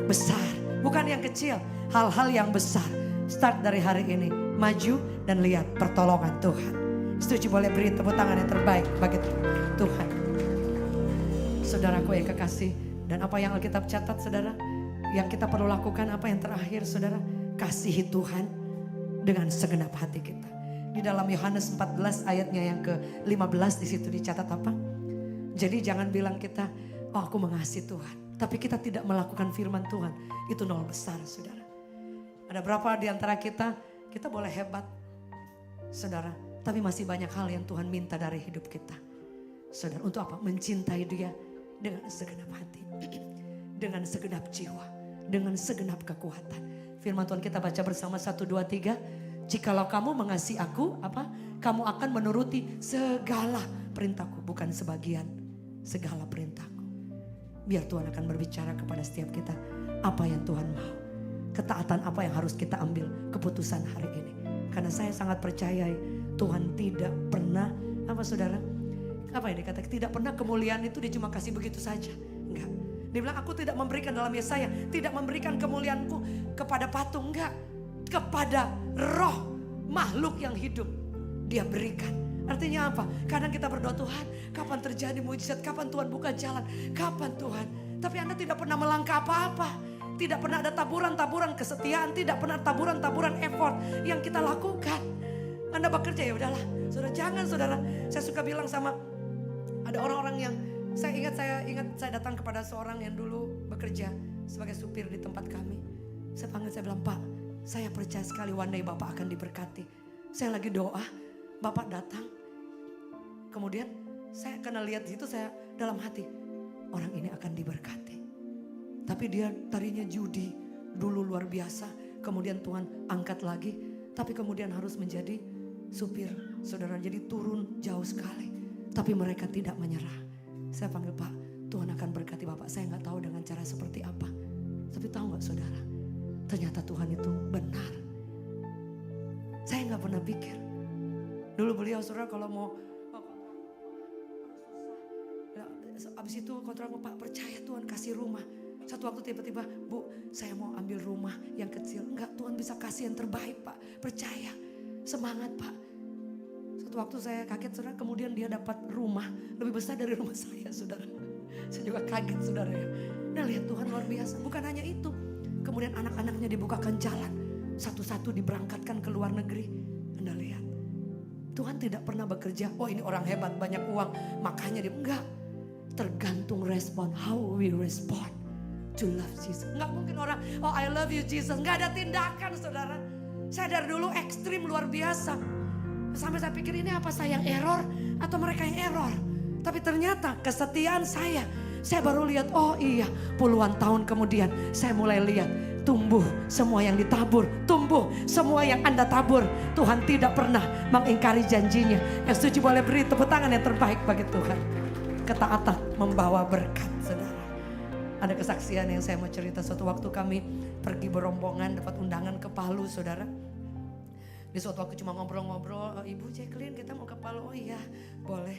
besar. Bukan yang kecil. Hal-hal yang besar. Start dari hari ini. Maju dan lihat pertolongan Tuhan. Setuju boleh beri tepuk tangan yang terbaik bagi Tuhan. Saudaraku yang kekasih. Dan apa yang Alkitab catat saudara? Yang kita perlu lakukan apa yang terakhir saudara? Kasihi Tuhan dengan segenap hati kita. Di dalam Yohanes 14 ayatnya yang ke-15 di situ dicatat apa? Jadi jangan bilang kita, "Oh aku mengasihi Tuhan." tapi kita tidak melakukan firman Tuhan, itu nol besar saudara. Ada berapa di antara kita boleh hebat saudara, tapi masih banyak hal yang Tuhan minta dari hidup kita. Saudara, untuk apa? Mencintai Dia dengan segenap hati, dengan segenap jiwa, dengan segenap kekuatan. Firman Tuhan kita baca bersama 1, 2, 3. Jikalau kamu mengasihi aku, apa? Kamu akan menuruti segala perintahku, bukan sebagian, segala perintahku. Biar Tuhan akan berbicara kepada setiap kita apa yang Tuhan mau. Ketaatan apa yang harus kita ambil keputusan hari ini. Karena saya sangat percaya Tuhan tidak pernah, apa saudara? Apa yang dikatakan? Tidak pernah kemuliaan itu dia cuma kasih begitu saja. Enggak. Dia bilang aku tidak memberikan dalam Yesaya, tidak memberikan kemuliaanku kepada patung. Enggak. Kepada roh makhluk yang hidup dia berikan. Artinya apa? Kadang kita berdoa, Tuhan kapan terjadi mujizat, kapan Tuhan buka jalan, kapan Tuhan. Tapi Anda tidak pernah melangkah apa-apa. Tidak pernah ada taburan-taburan kesetiaan, tidak pernah taburan-taburan effort yang kita lakukan. Anda bekerja ya udahlah. Saudara jangan saudara. Saya suka bilang sama ada orang-orang yang saya ingat saya datang kepada seorang yang dulu bekerja sebagai supir di tempat kami. Saya panggil, saya bilang, Pak, saya percaya sekali one day Bapak akan diberkati. Saya lagi doa, Bapak datang. Kemudian saya kena lihat di situ, saya dalam hati, orang ini akan diberkati. Tapi dia tadinya judi, dulu luar biasa. Kemudian Tuhan angkat lagi, tapi kemudian harus menjadi supir. Saudara, jadi turun jauh sekali. Tapi mereka tidak menyerah. Saya panggil, Pak, Tuhan akan berkati Bapak. Saya gak tahu dengan cara seperti apa. Tapi tahu gak saudara, ternyata Tuhan itu benar. Saya gak pernah pikir. Dulu beliau saudara kalau mau abis itu kontrak, Pak percaya Tuhan kasih rumah. Satu waktu tiba-tiba, Bu, saya mau ambil rumah yang kecil. Enggak, Tuhan bisa kasih yang terbaik, Pak. Percaya, semangat, Pak. Satu waktu saya kaget, saudara. Kemudian dia dapat rumah lebih besar dari rumah saya, saudara. Saya juga kaget, saudara ya. Nah, lihat Tuhan luar biasa. Bukan hanya itu. Kemudian anak-anaknya dibukakan jalan. Satu-satu diberangkatkan ke luar negeri. Anda lihat. Tuhan tidak pernah bekerja, oh ini orang hebat, banyak uang, makanya dia. Enggak. Tergantung respon, how we respond to love Jesus. Nggak mungkin orang, oh I love you Jesus. Nggak ada tindakan saudara. Saya dari dulu ekstrim luar biasa. Sampai saya pikir ini apa saya yang error atau mereka yang error. Tapi ternyata kesetiaan saya baru lihat, oh iya puluhan tahun kemudian saya mulai lihat. Tumbuh semua yang ditabur, tumbuh semua yang Anda tabur. Tuhan tidak pernah mengingkari janjinya. Yang setuju boleh beri tepuk tangan yang terbaik bagi Tuhan. Ketaatan membawa berkat saudara. Ada kesaksian yang saya mau cerita. Suatu waktu kami pergi berombongan dapat undangan ke Palu saudara. Di suatu waktu cuma ngobrol-ngobrol, Ibu Jacqueline kita mau ke Palu, oh iya boleh.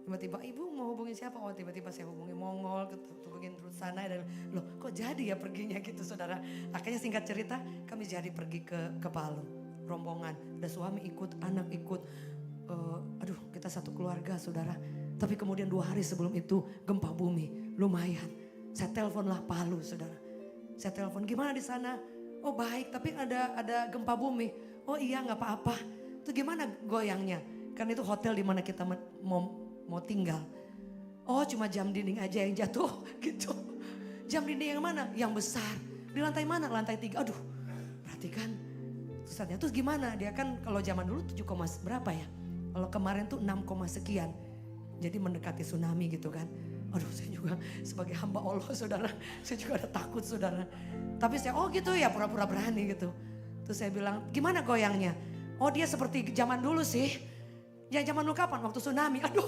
Tiba-tiba Ibu mau hubungin siapa? Oh tiba-tiba saya hubungi Mongol, hubungin terus sana. Dan loh kok jadi ya perginya gitu saudara. Akhirnya singkat cerita kami jadi pergi ke Palu. Rombongan, ada suami ikut, anak ikut. Aduh kita satu keluarga saudara. Tapi kemudian 2 hari sebelum itu gempa bumi lumayan. Saya teleponlah Palu saudara. Saya telepon gimana di sana? Oh baik tapi ada gempa bumi. Oh iya nggak apa-apa. Itu gimana goyangnya? Kan itu hotel di mana kita mau tinggal. Oh cuma jam dinding aja yang jatuh gitu. Jam dinding yang mana? Yang besar. Di lantai mana? Lantai 3. Aduh perhatikan. Terus gimana? Dia kan kalau zaman dulu 7, berapa ya? Kalau kemarin tuh 6, sekian. Jadi mendekati tsunami gitu kan. Aduh saya juga sebagai hamba Allah saudara. Saya juga ada takut saudara. Tapi saya oh gitu ya pura-pura berani gitu. Terus saya bilang gimana goyangnya? Oh dia seperti zaman dulu sih. Ya zaman dulu kapan? Waktu tsunami. Aduh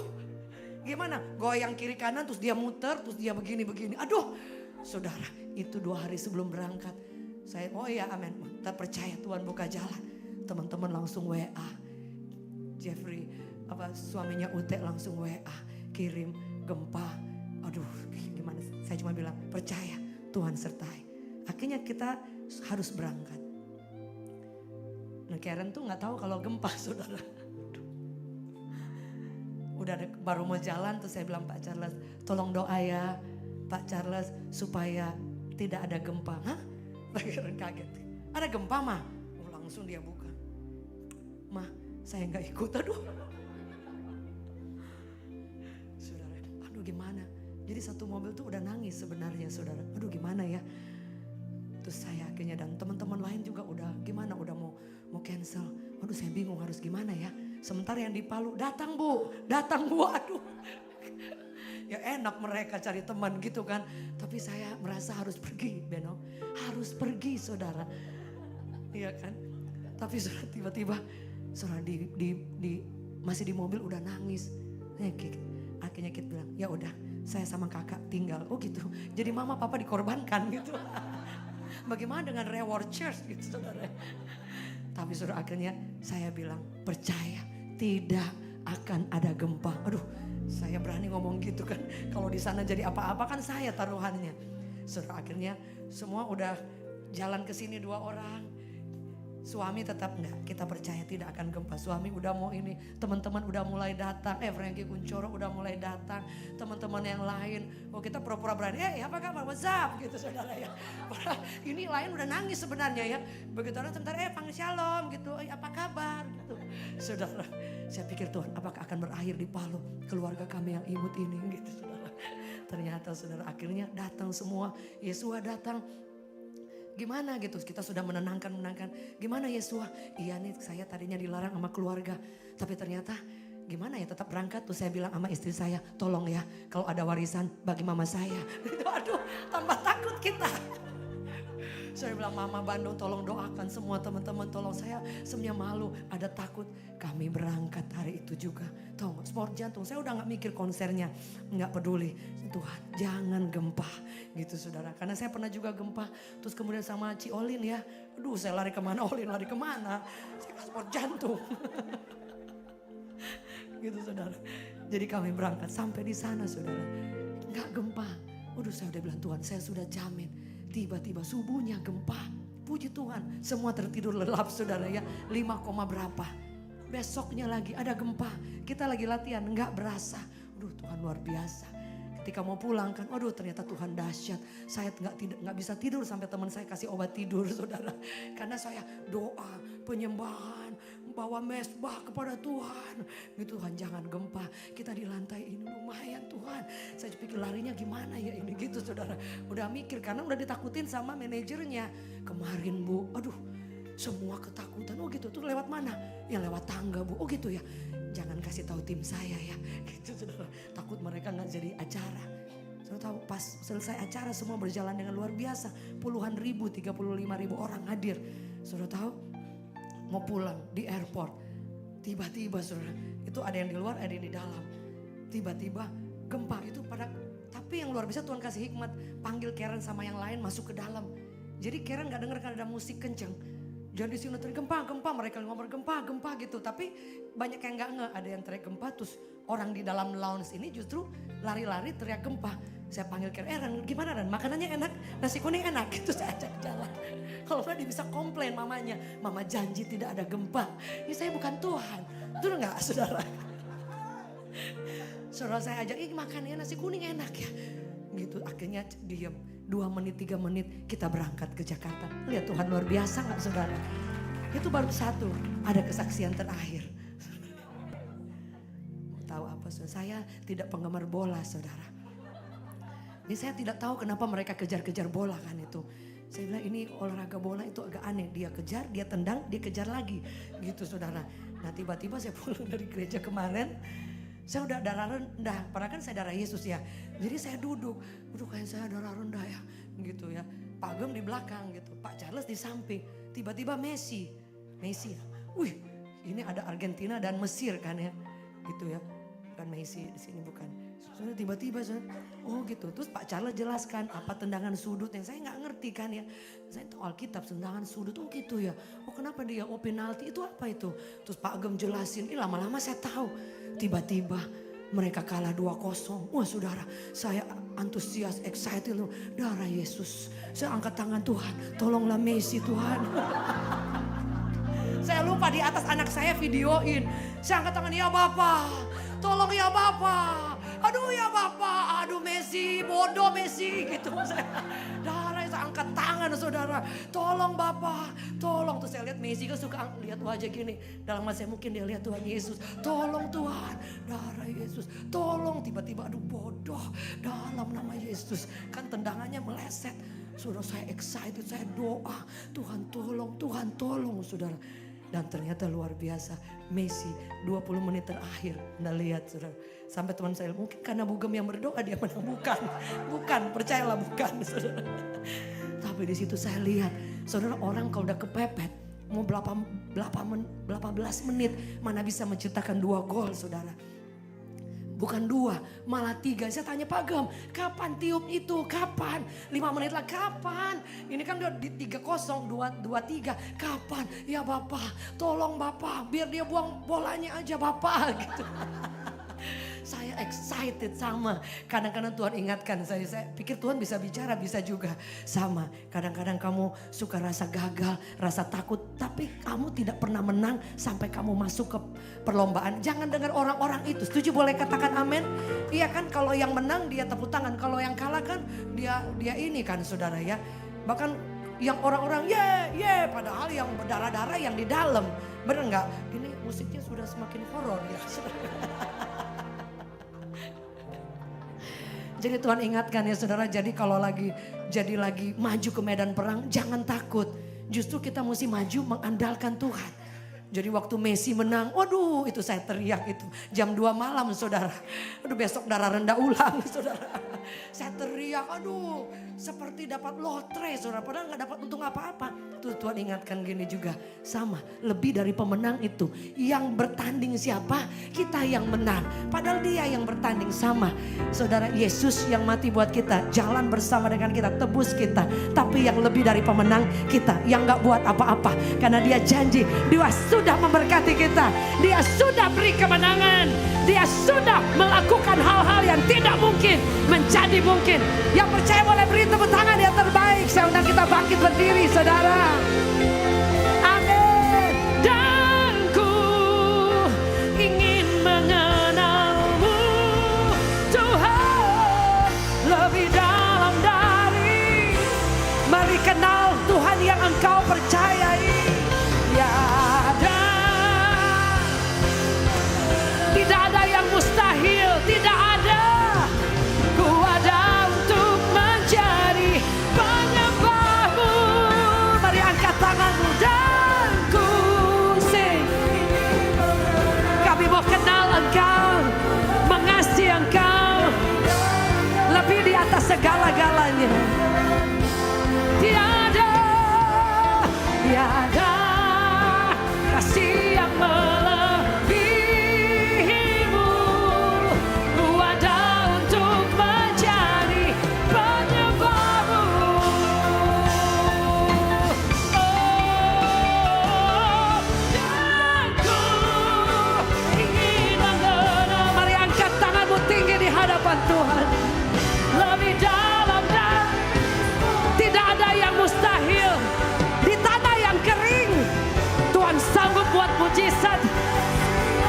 gimana? Goyang kiri kanan terus dia muter. Terus dia begini-begini. Aduh saudara itu 2 hari sebelum berangkat. Saya oh iya amin. Kita percaya Tuhan buka jalan. Teman-teman langsung WA. Jeffrey suaminya Ute langsung WA. Kirim gempa. Aduh gimana? Saya cuma bilang percaya Tuhan sertai. Akhirnya kita harus berangkat. Nah Karen tuh gak tahu kalau gempa saudara. Udah baru mau jalan terus saya bilang Pak Charles tolong doa ya Pak Charles supaya tidak ada gempa. Hah? Karen kaget. Ada gempa mah? Oh, langsung dia buka. Mah saya gak ikut aduh. Saudara aduh gimana? Jadi satu mobil tuh udah nangis sebenarnya saudara. Aduh gimana ya. Terus saya akhirnya dan teman-teman lain juga udah gimana, udah mau cancel. Aduh saya bingung harus gimana ya. Sementara yang di Palu, datang bu, aduh. Ya enak mereka cari teman gitu kan. Tapi saya merasa harus pergi Beno. Harus pergi saudara. Iya kan. Tapi saudara tiba-tiba saudara masih di mobil udah nangis. Akhirnya kita bilang ya udah saya sama kakak tinggal. Oh gitu. Jadi mama papa dikorbankan gitu. Bagaimana dengan reward church gitu saudara. Tapi saudara akhirnya saya bilang percaya tidak akan ada gempa. Aduh saya berani ngomong gitu kan. Kalau di sana jadi apa-apa kan saya taruhannya. Saudara akhirnya semua udah jalan ke sini 2 orang. Suami tetap enggak, kita percaya tidak akan gempa. Suami udah mau ini, teman-teman udah mulai datang. Frankie Kuncoro udah mulai datang. Teman-teman yang lain, oh kita pura-pura berani. Apa kabar? What's up? Gitu saudara ya. Ini lain udah nangis sebenarnya ya. Begitu orang sebentar, panggil shalom gitu. Apa kabar? Gitu. Saudara, saya pikir Tuhan apakah akan berakhir di Palu keluarga kami yang imut ini gitu saudara. Ternyata saudara akhirnya datang semua. Yesua datang. Gimana gitu, kita sudah menenangkan. Gimana Yesua? Iya nih saya tadinya dilarang sama keluarga. Tapi ternyata gimana ya tetap berangkat. Tuh saya bilang sama istri saya, tolong ya kalau ada warisan bagi mama saya. Aduh tambah takut kita. Saya bilang mama Bandung tolong doakan semua teman-teman, tolong saya semuanya malu, ada takut. Kami berangkat hari itu juga. Tahu sport jantung, saya udah gak mikir konsernya, gak peduli. Tuhan jangan gempa gitu saudara. Karena saya pernah juga gempa, terus kemudian sama Ci Olin ya. Aduh saya lari kemana, Olin lari kemana. Saya kan sport jantung. Gitu saudara. Jadi kami berangkat sampai di sana saudara. Gak gempa. Waduh saya udah bilang Tuhan saya sudah jamin. Tiba-tiba subuhnya gempa. Puji Tuhan. Semua tertidur lelap saudara ya. 5, berapa. Besoknya lagi ada gempa. Kita lagi latihan nggak berasa. Aduh Tuhan luar biasa. Ketika mau pulang kan. Aduh ternyata Tuhan dahsyat. Saya nggak bisa tidur sampai teman saya kasih obat tidur saudara. Karena saya doa penyembahan. Bawa mesbah kepada Tuhan. Gitu Tuhan jangan gempa. Kita di lantai ini lumayan Tuhan. Saya pikir larinya gimana ya ini gitu saudara. Udah mikir karena udah ditakutin sama manajernya. Kemarin bu, aduh semua ketakutan. Oh gitu tuh lewat mana? Ya lewat tangga bu. Oh gitu ya. Jangan kasih tahu tim saya ya. Gitu saudara. Takut mereka gak jadi acara. Saudara tahu pas selesai acara semua berjalan dengan luar biasa. Puluhan ribu, 35.000 orang hadir. Saudara tahu? Mau pulang di airport. Tiba-tiba saudara. Itu ada yang di luar ada yang di dalam. Tiba-tiba gempa itu pada. Tapi yang luar biasa Tuhan kasih hikmat. Panggil Karen sama yang lain masuk ke dalam. Jadi Karen gak denger kan ada musik kenceng. Jadi sini teriak gempa, mereka ngomong gempa gitu. Tapi banyak yang gak nge, ada yang teriak gempa. Terus orang di dalam lounge ini justru lari-lari teriak gempa. Saya panggil Ran, gimana Ran? Makanannya enak, nasi kuning enak. Gitu saya ajak jalan. Kalau nggak dia bisa komplain mamanya. Mama janji tidak ada gempa. Ini saya bukan Tuhan. Betul nggak saudara? Saudara saya ajak, makannya nasi kuning enak ya. Gitu akhirnya diam. 2 menit, 3 menit kita berangkat ke Jakarta. Lihat Tuhan luar biasa nggak saudara? Itu baru satu, ada kesaksian terakhir. Tahu apa saudara? Saya tidak penggemar bola saudara. Ini saya tidak tahu kenapa mereka kejar-kejar bola kan itu. Saya bilang ini olahraga bola itu agak aneh. Dia kejar, dia tendang, dia kejar lagi. Gitu saudara. Nah tiba-tiba saya pulang dari gereja kemarin. Saya udah darah rendah. Padahal kan saya darah Yesus ya. Jadi saya duduk. Aduh kayak saya darah rendah ya. Gitu ya. Pak Gem di belakang gitu. Pak Charles di samping. Tiba-tiba Messi. Wih ini ada Argentina dan Mesir kan ya. Gitu ya. Bukan Messi di sini bukan. Soalnya tiba-tiba oh gitu. Terus Pak Charles jelaskan apa tendangan sudut yang saya nggak ngerti kan ya. Saya tahu Alkitab tendangan sudut oh gitu ya. Oh kenapa dia penalti itu apa itu. Terus Pak Gem jelasin. Lama-lama saya tahu. Tiba-tiba mereka kalah 2-0. Wah saudara saya antusias excited. Darah Yesus. Saya angkat tangan Tuhan. Tolonglah Messi Tuhan. Saya lupa di atas anak saya videoin. Saya angkat tangan ya Bapak. Tolong ya Bapak. Aduh ya Bapak. Aduh Messi. Bodoh Messi. Gitu saya. Darah saya angkat tangan saudara. Tolong Bapak. Tolong. Terus saya lihat Messi kan suka lihat wajah gini. Dalam masa mungkin dia lihat Tuhan Yesus. Tolong Tuhan. Darah Yesus. Tolong tiba-tiba aduh bodoh dalam nama Yesus. Kan tendangannya meleset. Saudara, saya excited, saya doa, Tuhan tolong saudara. Dan ternyata luar biasa, Messi 20 menit terakhir, Anda lihat saudara. Sampai teman saya, mungkin karena Bugem yang berdoa dia menang. Bukan, percayalah bukan saudara. Tapi di situ saya lihat, saudara, orang kalau udah kepepet, mau 18 menit, mana bisa menciptakan 2 gol saudara. Bukan 2, malah 3. Saya tanya Pak Gem, kapan tiup itu? Kapan? 5 menit lah, kapan? Ini kan udah di 3-0, 2-3. Kapan? Ya Bapak, tolong Bapak, biar dia buang bolanya aja Bapak gitu. Saya excited sama. Kadang-kadang Tuhan ingatkan saya pikir Tuhan bisa bicara, bisa juga. Sama, kadang-kadang kamu suka rasa gagal, rasa takut. Tapi kamu tidak pernah menang sampai kamu masuk ke perlombaan. Jangan dengar orang-orang itu. Setuju, boleh katakan amin? Iya kan, kalau yang menang dia tepuk tangan. Kalau yang kalah kan dia ini kan saudara ya. Bahkan yang orang-orang ye, padahal yang berdarah-darah yang di dalam. Bener nggak? Ini musiknya sudah semakin horor ya saudara. Jadi Tuhan ingatkan ya saudara, jadi kalau lagi maju ke medan perang, jangan takut. Justru kita mesti maju mengandalkan Tuhan. Jadi waktu Messi menang, waduh itu saya teriak itu. Jam 2 malam saudara. Aduh besok darah rendah ulang saudara. Saya teriak, aduh seperti dapat lotre saudara. Padahal gak dapat untung apa-apa. Tuh Tuhan ingatkan gini juga. Sama, lebih dari pemenang itu. Yang bertanding siapa? Kita yang menang. Padahal dia yang bertanding sama. Saudara, Yesus yang mati buat kita. Jalan bersama dengan kita, tebus kita. Tapi yang lebih dari pemenang kita. Yang gak buat apa-apa. Karena dia janji, dia sudah memberkati kita. Dia sudah beri kemenangan. Dia sudah melakukan hal-hal yang tidak mungkin menjadi mungkin. Yang percaya boleh beri tepuk tangan yang terbaik. Saya undang kita bangkit berdiri saudara. Amin. Dan ku ingin mengenalmu Tuhan lebih dalam dari. Mari kenal Tuhan yang engkau percayai. Ya ada. Tidak ada yang mustahil, tidak ada. Ku ada untuk menjadi penyembahmu. Mari angkat tanganmu dan ku sing. Kami mau kenal engkau, mengasihi engkau lebih di atas segala-galanya. Tiada kasih yang melebihimu. Ku ada untuk menjadi penyembahmu. Dan ku ingin mengenal. Mari angkat tanganmu tinggi di hadapan Tuhan. Lebih dalam dan tidak ada yang mustahil. Di tanah yang kering Tuhan sanggup buat mujizat.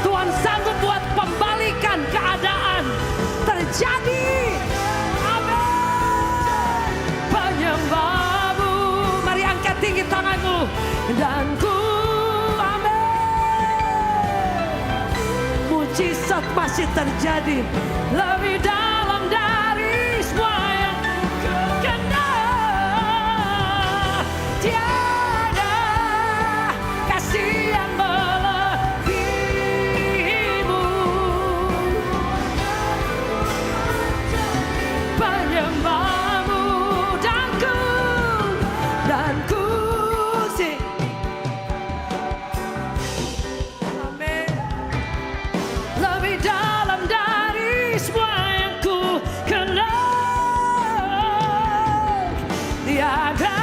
Tuhan sanggup buat pembalikan keadaan terjadi. Amin. Penyembahmu. Mari angkat tinggi tanganmu. Dan ku amin. Mujizat masih terjadi. Lebih dalam dari semua yang ku kenal. Tiada kasih yang melebihimu. Penyembahmu dan ku sing. Amin. Lebih dalam dari semua yang ku kenal. Tiada.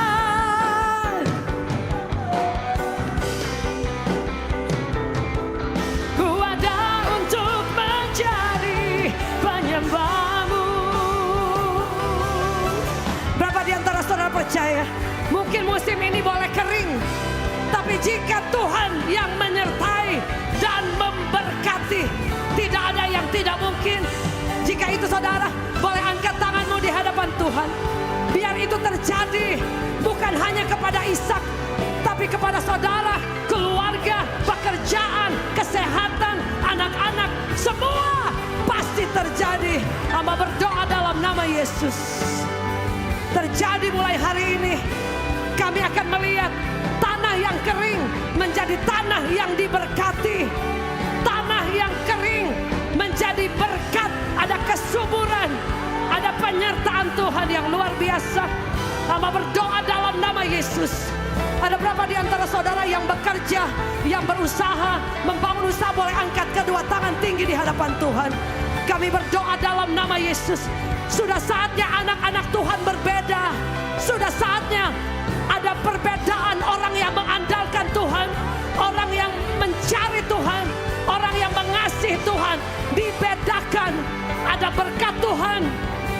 Berapa di antara saudara percaya mungkin musim ini boleh kering, tapi jika Tuhan yang menyertai dan memberkati, tidak ada yang tidak mungkin. Jika itu saudara boleh angkat tanganmu di hadapan Tuhan. Biar itu terjadi bukan hanya kepada Ishak, tapi kepada saudara, keluarga, pekerjaan, kesehatan, anak-anak, semua pasti pasti terjadi. Hamba berdoa dalam nama Yesus. Terjadi mulai hari ini. Kami akan melihat tanah yang kering menjadi tanah yang diberkati. Tanah yang kering menjadi berkat. Ada kesuburan, ada penyertaan Tuhan yang luar biasa. Hamba berdoa dalam nama Yesus. Ada berapa di antara saudara yang bekerja, yang berusaha, membangun usaha, boleh angkat kedua tangan tinggi di hadapan Tuhan. Kami berdoa dalam nama Yesus. Sudah saatnya anak-anak Tuhan berbeda. Sudah saatnya ada perbedaan, orang yang mengandalkan Tuhan, orang yang mencari Tuhan, orang yang mengasihi Tuhan. Dibedakan, ada berkat Tuhan,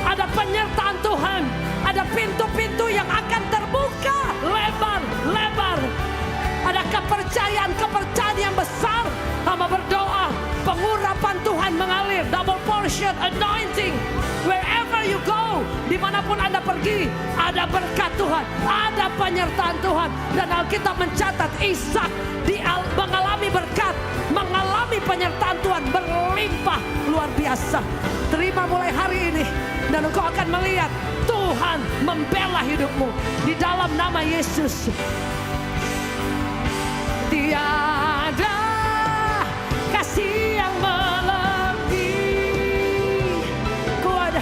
ada penyertaan Tuhan, ada pintu-pintu yang akan terbuka lebar-lebar. Ada kepercayaan yang besar. Hamba berdoa, pengurapan Tuhan mengalir, double portion anointing. Wherever you go, dimanapun Anda pergi, ada berkat Tuhan, ada penyertaan Tuhan. Dan Alkitab mencatat Ishak mengalami berkat, mengalami penyertaan Tuhan berlimpah luar biasa. Terima mulai hari ini, dan engkau akan melihat Tuhan membela hidupmu di dalam nama Yesus. Tiada kasih yang melebihi. Ku ada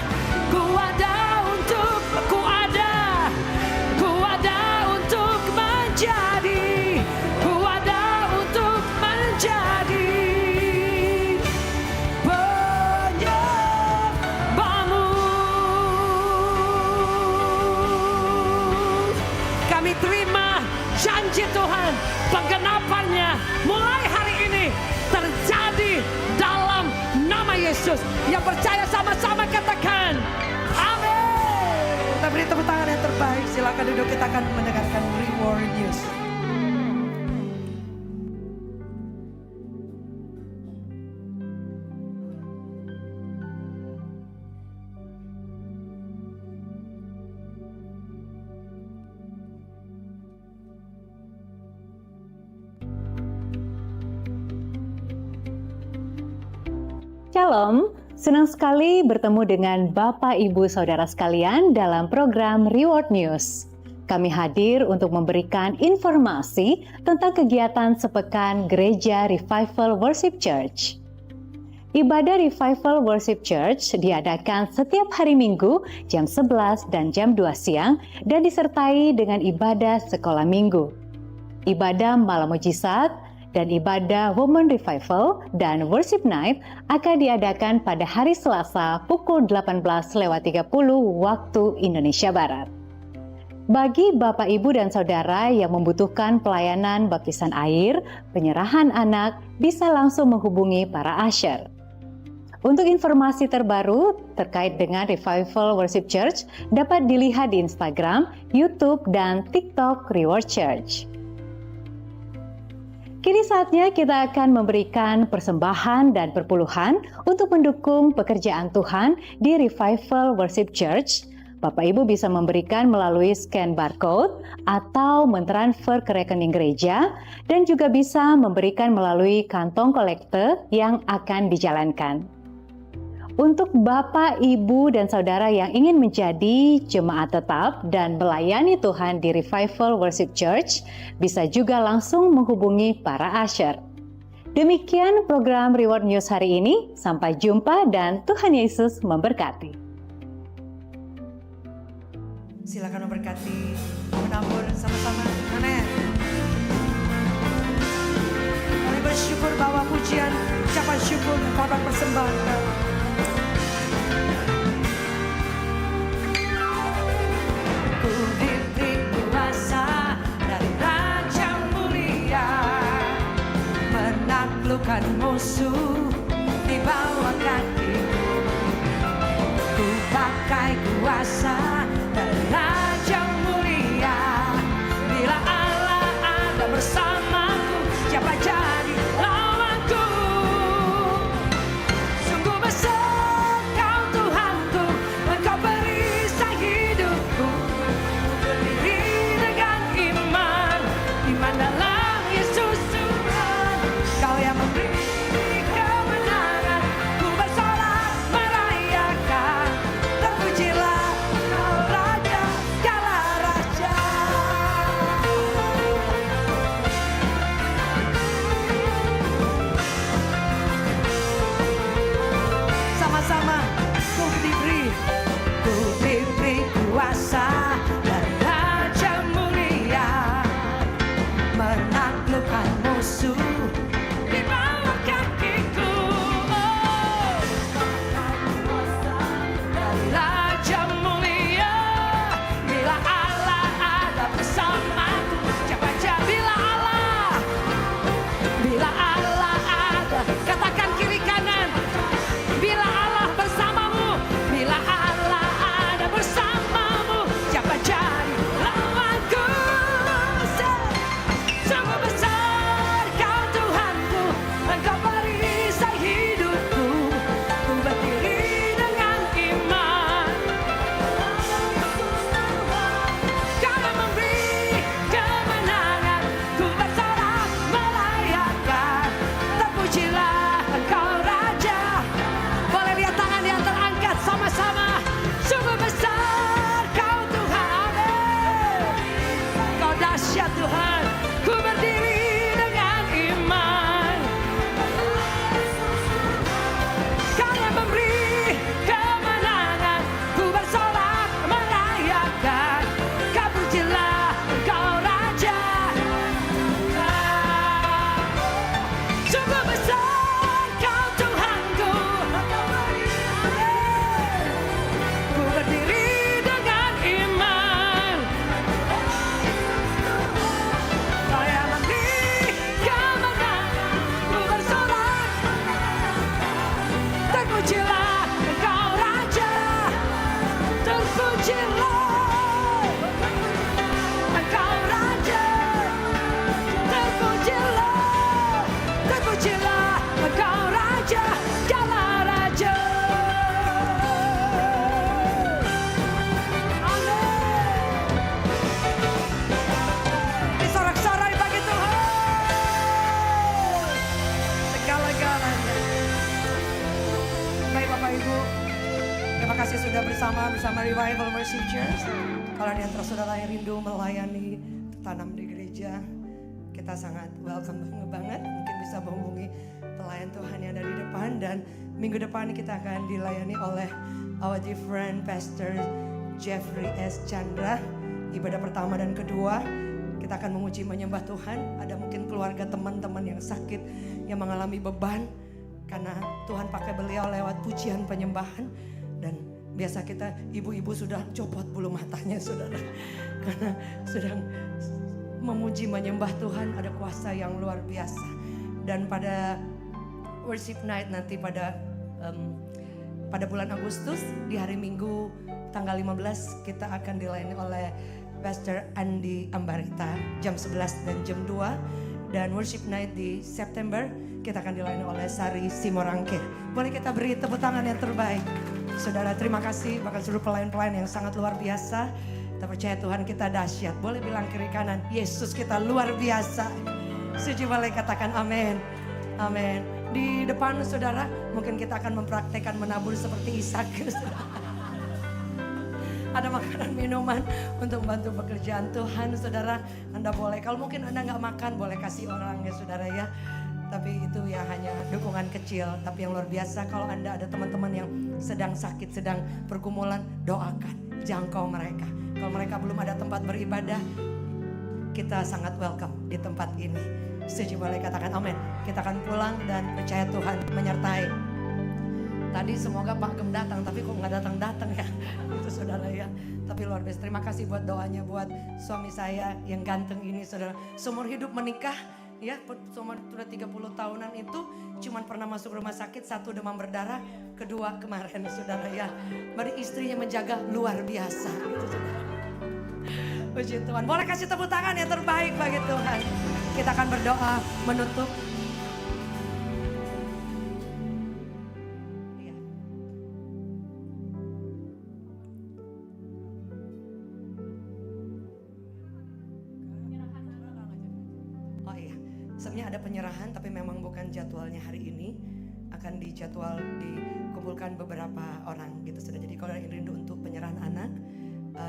untuk menjadi, ku ada untuk menjadi penyembahmu. Kami terima janji Tuhan, penggenapannya mulai hari ini terjadi dalam nama Yesus. Yang percaya sama-sama katakan amin. Kita beri tepuk tangan yang terbaik. Silakan duduk, kita akan mendengarkan Reward News. Shalom, senang sekali bertemu dengan Bapak Ibu Saudara sekalian dalam program Reward News. Kami hadir untuk memberikan informasi tentang kegiatan sepekan Gereja Revival Worship Church. Ibadah Revival Worship Church diadakan setiap hari Minggu jam 11 dan jam 2 siang dan disertai dengan ibadah sekolah minggu. Ibadah malam mujizat dan ibadah Women Revival dan Worship Night akan diadakan pada hari Selasa pukul 18.30 waktu Indonesia Barat. Bagi Bapak, Ibu, dan Saudara yang membutuhkan pelayanan baptisan air, penyerahan anak, bisa langsung menghubungi para usher. Untuk informasi terbaru terkait dengan Revival Worship Church dapat dilihat di Instagram, YouTube, dan TikTok Reward Church. Kini saatnya kita akan memberikan persembahan dan perpuluhan untuk mendukung pekerjaan Tuhan di Revival Worship Church. Bapak Ibu bisa memberikan melalui scan barcode atau mentransfer ke rekening gereja dan juga bisa memberikan melalui kantong kolekte yang akan dijalankan. Untuk Bapak, Ibu, dan Saudara yang ingin menjadi jemaat tetap dan melayani Tuhan di Revival Worship Church, bisa juga langsung menghubungi para usher. Demikian program Reward News hari ini. Sampai jumpa dan Tuhan Yesus memberkati. Silakan memberkati, menabur sama-sama. Amin. Kami bersyukur bahwa pujian, ucapan syukur, korban persembahan ku diberi kuasa dari Raja Mulia, menaklukkan musuh di bawah kakiku. Ku pakai kuasa dari Raja Mulia. Bila Allah ada bersamaku, siapa jadi lawanku? Sungguh besar Kau Tuhanku, Engkau perisai hidupku. Berdiri dengan iman, iman dalam Yesus Tuhan. Kau yang memberi kebenaran, ku bersama kuasa dan raja mulia, menaklukkan musuh di bawah kakiku. Oh, dan raja mulia, bila Allah ada bersamaku. Coba aja, bila Allah ada, katakan kiri kanan. Bila Allah bersamamu, bila Allah ada bersamamu, siapa jadi lawanku? Sungguh besar kau Tuhanku, engkau perisai hidupku. Ku berdiri dengan iman, karena memberi kemenangan. Ku bersorak merayakan, terpujilah engkau Raja. Boleh lihat tangan yang terangkat sama-sama. Sungguh besar kau Tuhan, amin. Kau dahsyat Tuhan, ku berdiri dengan iman. Kau yang memberi kemenangan, ku bersorak merayakan. Kau pujilah engkau Raja. Sungguh besar kau Tuhanku, ku berdiri dengan iman. Kau yang memberi kemenangan, ku bersorak. Terpujilah engkau Raja, terpujilah engkau Raja, terpujilah engkau Raja, Dialah Raja. Amin. Disorak-sorai bagi Tuhan segala-galanya. Baik Bapak Ibu, terima kasih sudah bersama Revival Worship Church. Kalau di antara saudara yang rindu melayani, tertanam di gereja, kita sangat welcome banget. Mungkin bisa menghubungi pelayan Tuhan yang ada di depan. Dan minggu depan kita akan dilayani oleh our dear friend Pastor Jeffrey S. Chandra. Ibadah pertama dan kedua kita akan memuji menyembah Tuhan. Ada mungkin keluarga teman-teman yang sakit, yang mengalami beban, karena Tuhan pakai beliau lewat pujian penyembahan. Dan biasa kita ibu-ibu sudah copot bulu matanya saudara, karena sedang memuji menyembah Tuhan. Ada kuasa yang luar biasa. Dan pada worship night nanti pada bulan Agustus di hari Minggu tanggal 15 kita akan dilayani oleh Pastor Andi Ambarita jam 11 dan jam 2. Dan worship night di September kita akan dilayani oleh Sari Simorangkir. Boleh kita beri tepuk tangan yang terbaik. Saudara, terima kasih bahkan seluruh pelayan-pelayan yang sangat luar biasa. Kita percaya Tuhan kita dahsyat. Boleh bilang kiri kanan, Yesus kita luar biasa. Setuju, boleh katakan amin. Amin. Di depan saudara, mungkin kita akan mempraktekkan menabur seperti Ishak. Ada makanan minuman untuk membantu pekerjaan Tuhan. Saudara, Anda boleh, kalau mungkin Anda nggak makan, boleh kasih orang ya saudara ya. Tapi itu ya hanya dukungan kecil. Tapi yang luar biasa, kalau Anda ada teman-teman yang sedang sakit, sedang pergumulan, doakan, jangkau mereka. Kalau mereka belum ada tempat beribadah, kita sangat welcome di tempat ini. Setuju, boleh katakan amin. Kita akan pulang dan percaya Tuhan menyertai. Tadi semoga Pak Gem datang, tapi kok nggak datang-datang ya. Itu saudara ya. Tapi luar biasa, terima kasih buat doanya buat suami saya yang ganteng ini saudara. Seumur hidup menikah ya, sudah 30 tahunan itu cuman pernah masuk rumah sakit, 1 demam berdarah, 2 kemarin saudara ya. Berarti istrinya menjaga luar biasa gitu saudara. Puji Tuhan. Boleh kasih tepuk tangan yang terbaik bagi Tuhan. Kita akan berdoa menutup. Ya. Oh iya, sebenarnya ada penyerahan tapi memang bukan jadwalnya hari ini. Akan dijadwal dikumpulkan beberapa orang gitu sudah. Jadi kalau yang rindu untuk penyerahan anak,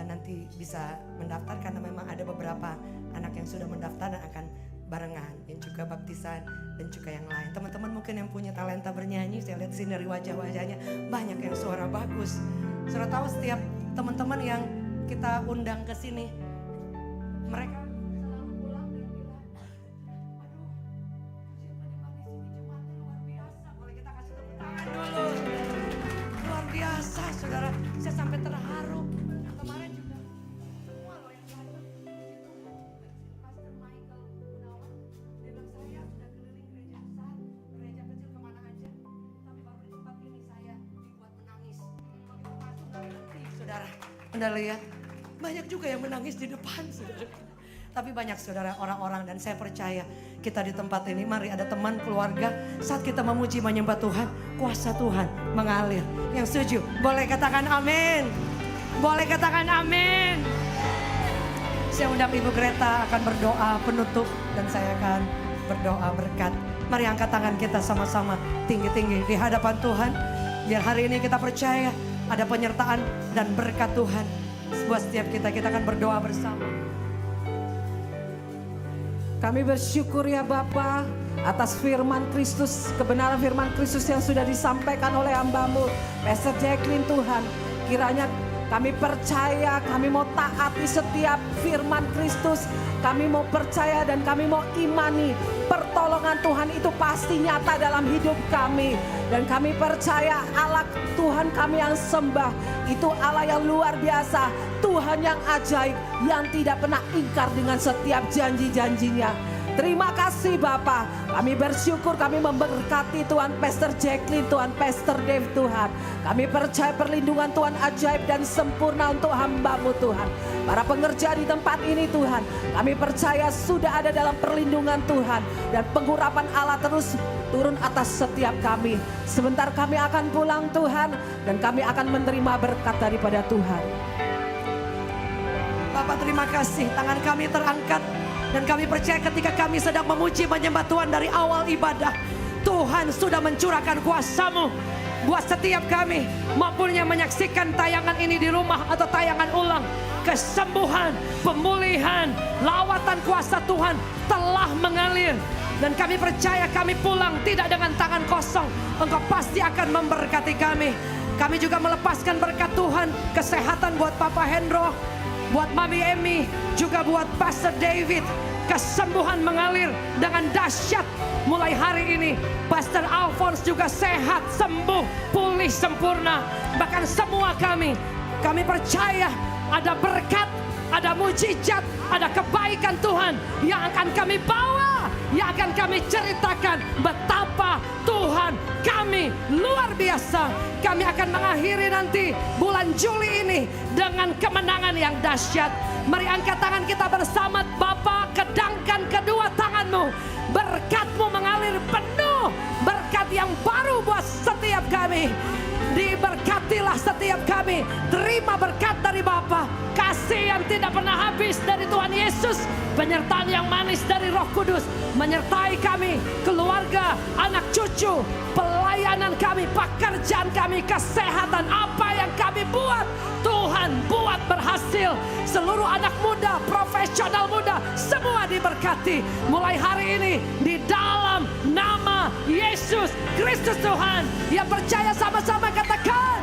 nanti bisa mendaftar karena memang ada beberapa anak yang sudah mendaftar dan akan barengan, yang juga baptisan dan juga yang lain. Teman-teman mungkin yang punya talenta bernyanyi, saya lihat sini dari wajah-wajahnya banyak yang suara bagus. Saudara tahu setiap teman-teman yang kita undang ke sini, mereka selalu pulang dan bilang, aduh, penyembahan di sini jemaatnya luar biasa. Boleh kita kasih tepuk tangan dulu. Luar biasa, saudara. Saya sampai terharu. Kemarin juga semua loh yang datang. Pastor Michael Gunawan, dia bilang saya sudah keliling gereja besar, gereja kecil kemana aja. Tapi baru di tempat ini saya dibuat menangis. Begitu masuk nggak berhenti, saudara. Anda lihat, banyak juga yang menangis di depan, saudara. Tapi banyak saudara orang-orang, dan saya percaya kita di tempat ini, mari ada teman keluarga, saat kita memuji menyembah Tuhan, kuasa Tuhan mengalir. Yang setuju boleh katakan amin. Boleh katakan amin. Saya undang Ibu Greta akan berdoa penutup, dan saya akan berdoa berkat. Mari angkat tangan kita sama-sama tinggi-tinggi di hadapan Tuhan. Biar hari ini kita percaya ada penyertaan dan berkat Tuhan buat setiap kita. Kita akan berdoa bersama. Kami bersyukur ya Bapa atas firman Kristus, kebenaran firman Kristus yang sudah disampaikan oleh hamba-Mu, Pastor Jacqueline Tuhan. Kiranya kami percaya, kami mau taati setiap firman Kristus. Kami mau percaya dan kami mau imani pertolongan Tuhan itu pasti nyata dalam hidup kami. Dan kami percaya Allah Tuhan kami yang sembah itu Allah yang luar biasa. Tuhan yang ajaib, yang tidak pernah ingkar dengan setiap janji-janjinya. Terima kasih Bapa. Kami bersyukur, kami memberkati Tuhan Pastor Jacqueline, Tuhan Pastor Dave Tuhan. Kami percaya perlindungan Tuhan ajaib dan sempurna untuk hamba-Mu Tuhan. Para pengerja di tempat ini Tuhan, kami percaya sudah ada dalam perlindungan Tuhan. Dan pengurapan Allah terus turun atas setiap kami. Sebentar kami akan pulang Tuhan, dan kami akan menerima berkat daripada Tuhan. Bapak terima kasih, tangan kami terangkat. Dan kami percaya ketika kami sedang memuji menyembah Tuhan dari awal ibadah, Tuhan sudah mencurahkan kuasa-Mu buat setiap kami, maupun yang menyaksikan tayangan ini di rumah atau tayangan ulang. Kesembuhan, pemulihan, lawatan kuasa Tuhan telah mengalir. Dan kami percaya kami pulang tidak dengan tangan kosong. Engkau pasti akan memberkati kami. Kami juga melepaskan berkat Tuhan, kesehatan buat Papa Hendro, buat Mami Emmy, juga buat Pastor David. Kesembuhan mengalir dengan dahsyat mulai hari ini. Pastor Alphonse juga sehat, sembuh, pulih sempurna. Bahkan semua kami percaya ada berkat, ada mujizat, ada kebaikan Tuhan yang akan kami bawa, yang akan kami ceritakan betapa Tuhan kami luar biasa. Kami akan mengakhiri nanti bulan Juli ini dengan kemenangan yang dahsyat. Mari angkat tangan kita bersama. Bapa, kedangkan kedua tangan-Mu. Berkat-Mu mengalir penuh. Berkat yang baru buat setiap kami. Diberkatilah setiap kami. Terima berkat dari Bapa. Kasih yang tidak pernah habis dari Tuhan Yesus. Penyertaan yang manis dari Roh Kudus. Menyertai kami, keluarga, anak cucu, pelayanan kami, pekerjaan kami, kesehatan, apa yang kami buat, Tuhan buat berhasil. Seluruh anak muda, profesional muda, semua diberkati. Mulai hari ini di dalam nama Yesus Kristus Tuhan. Yang percaya sama-sama katakan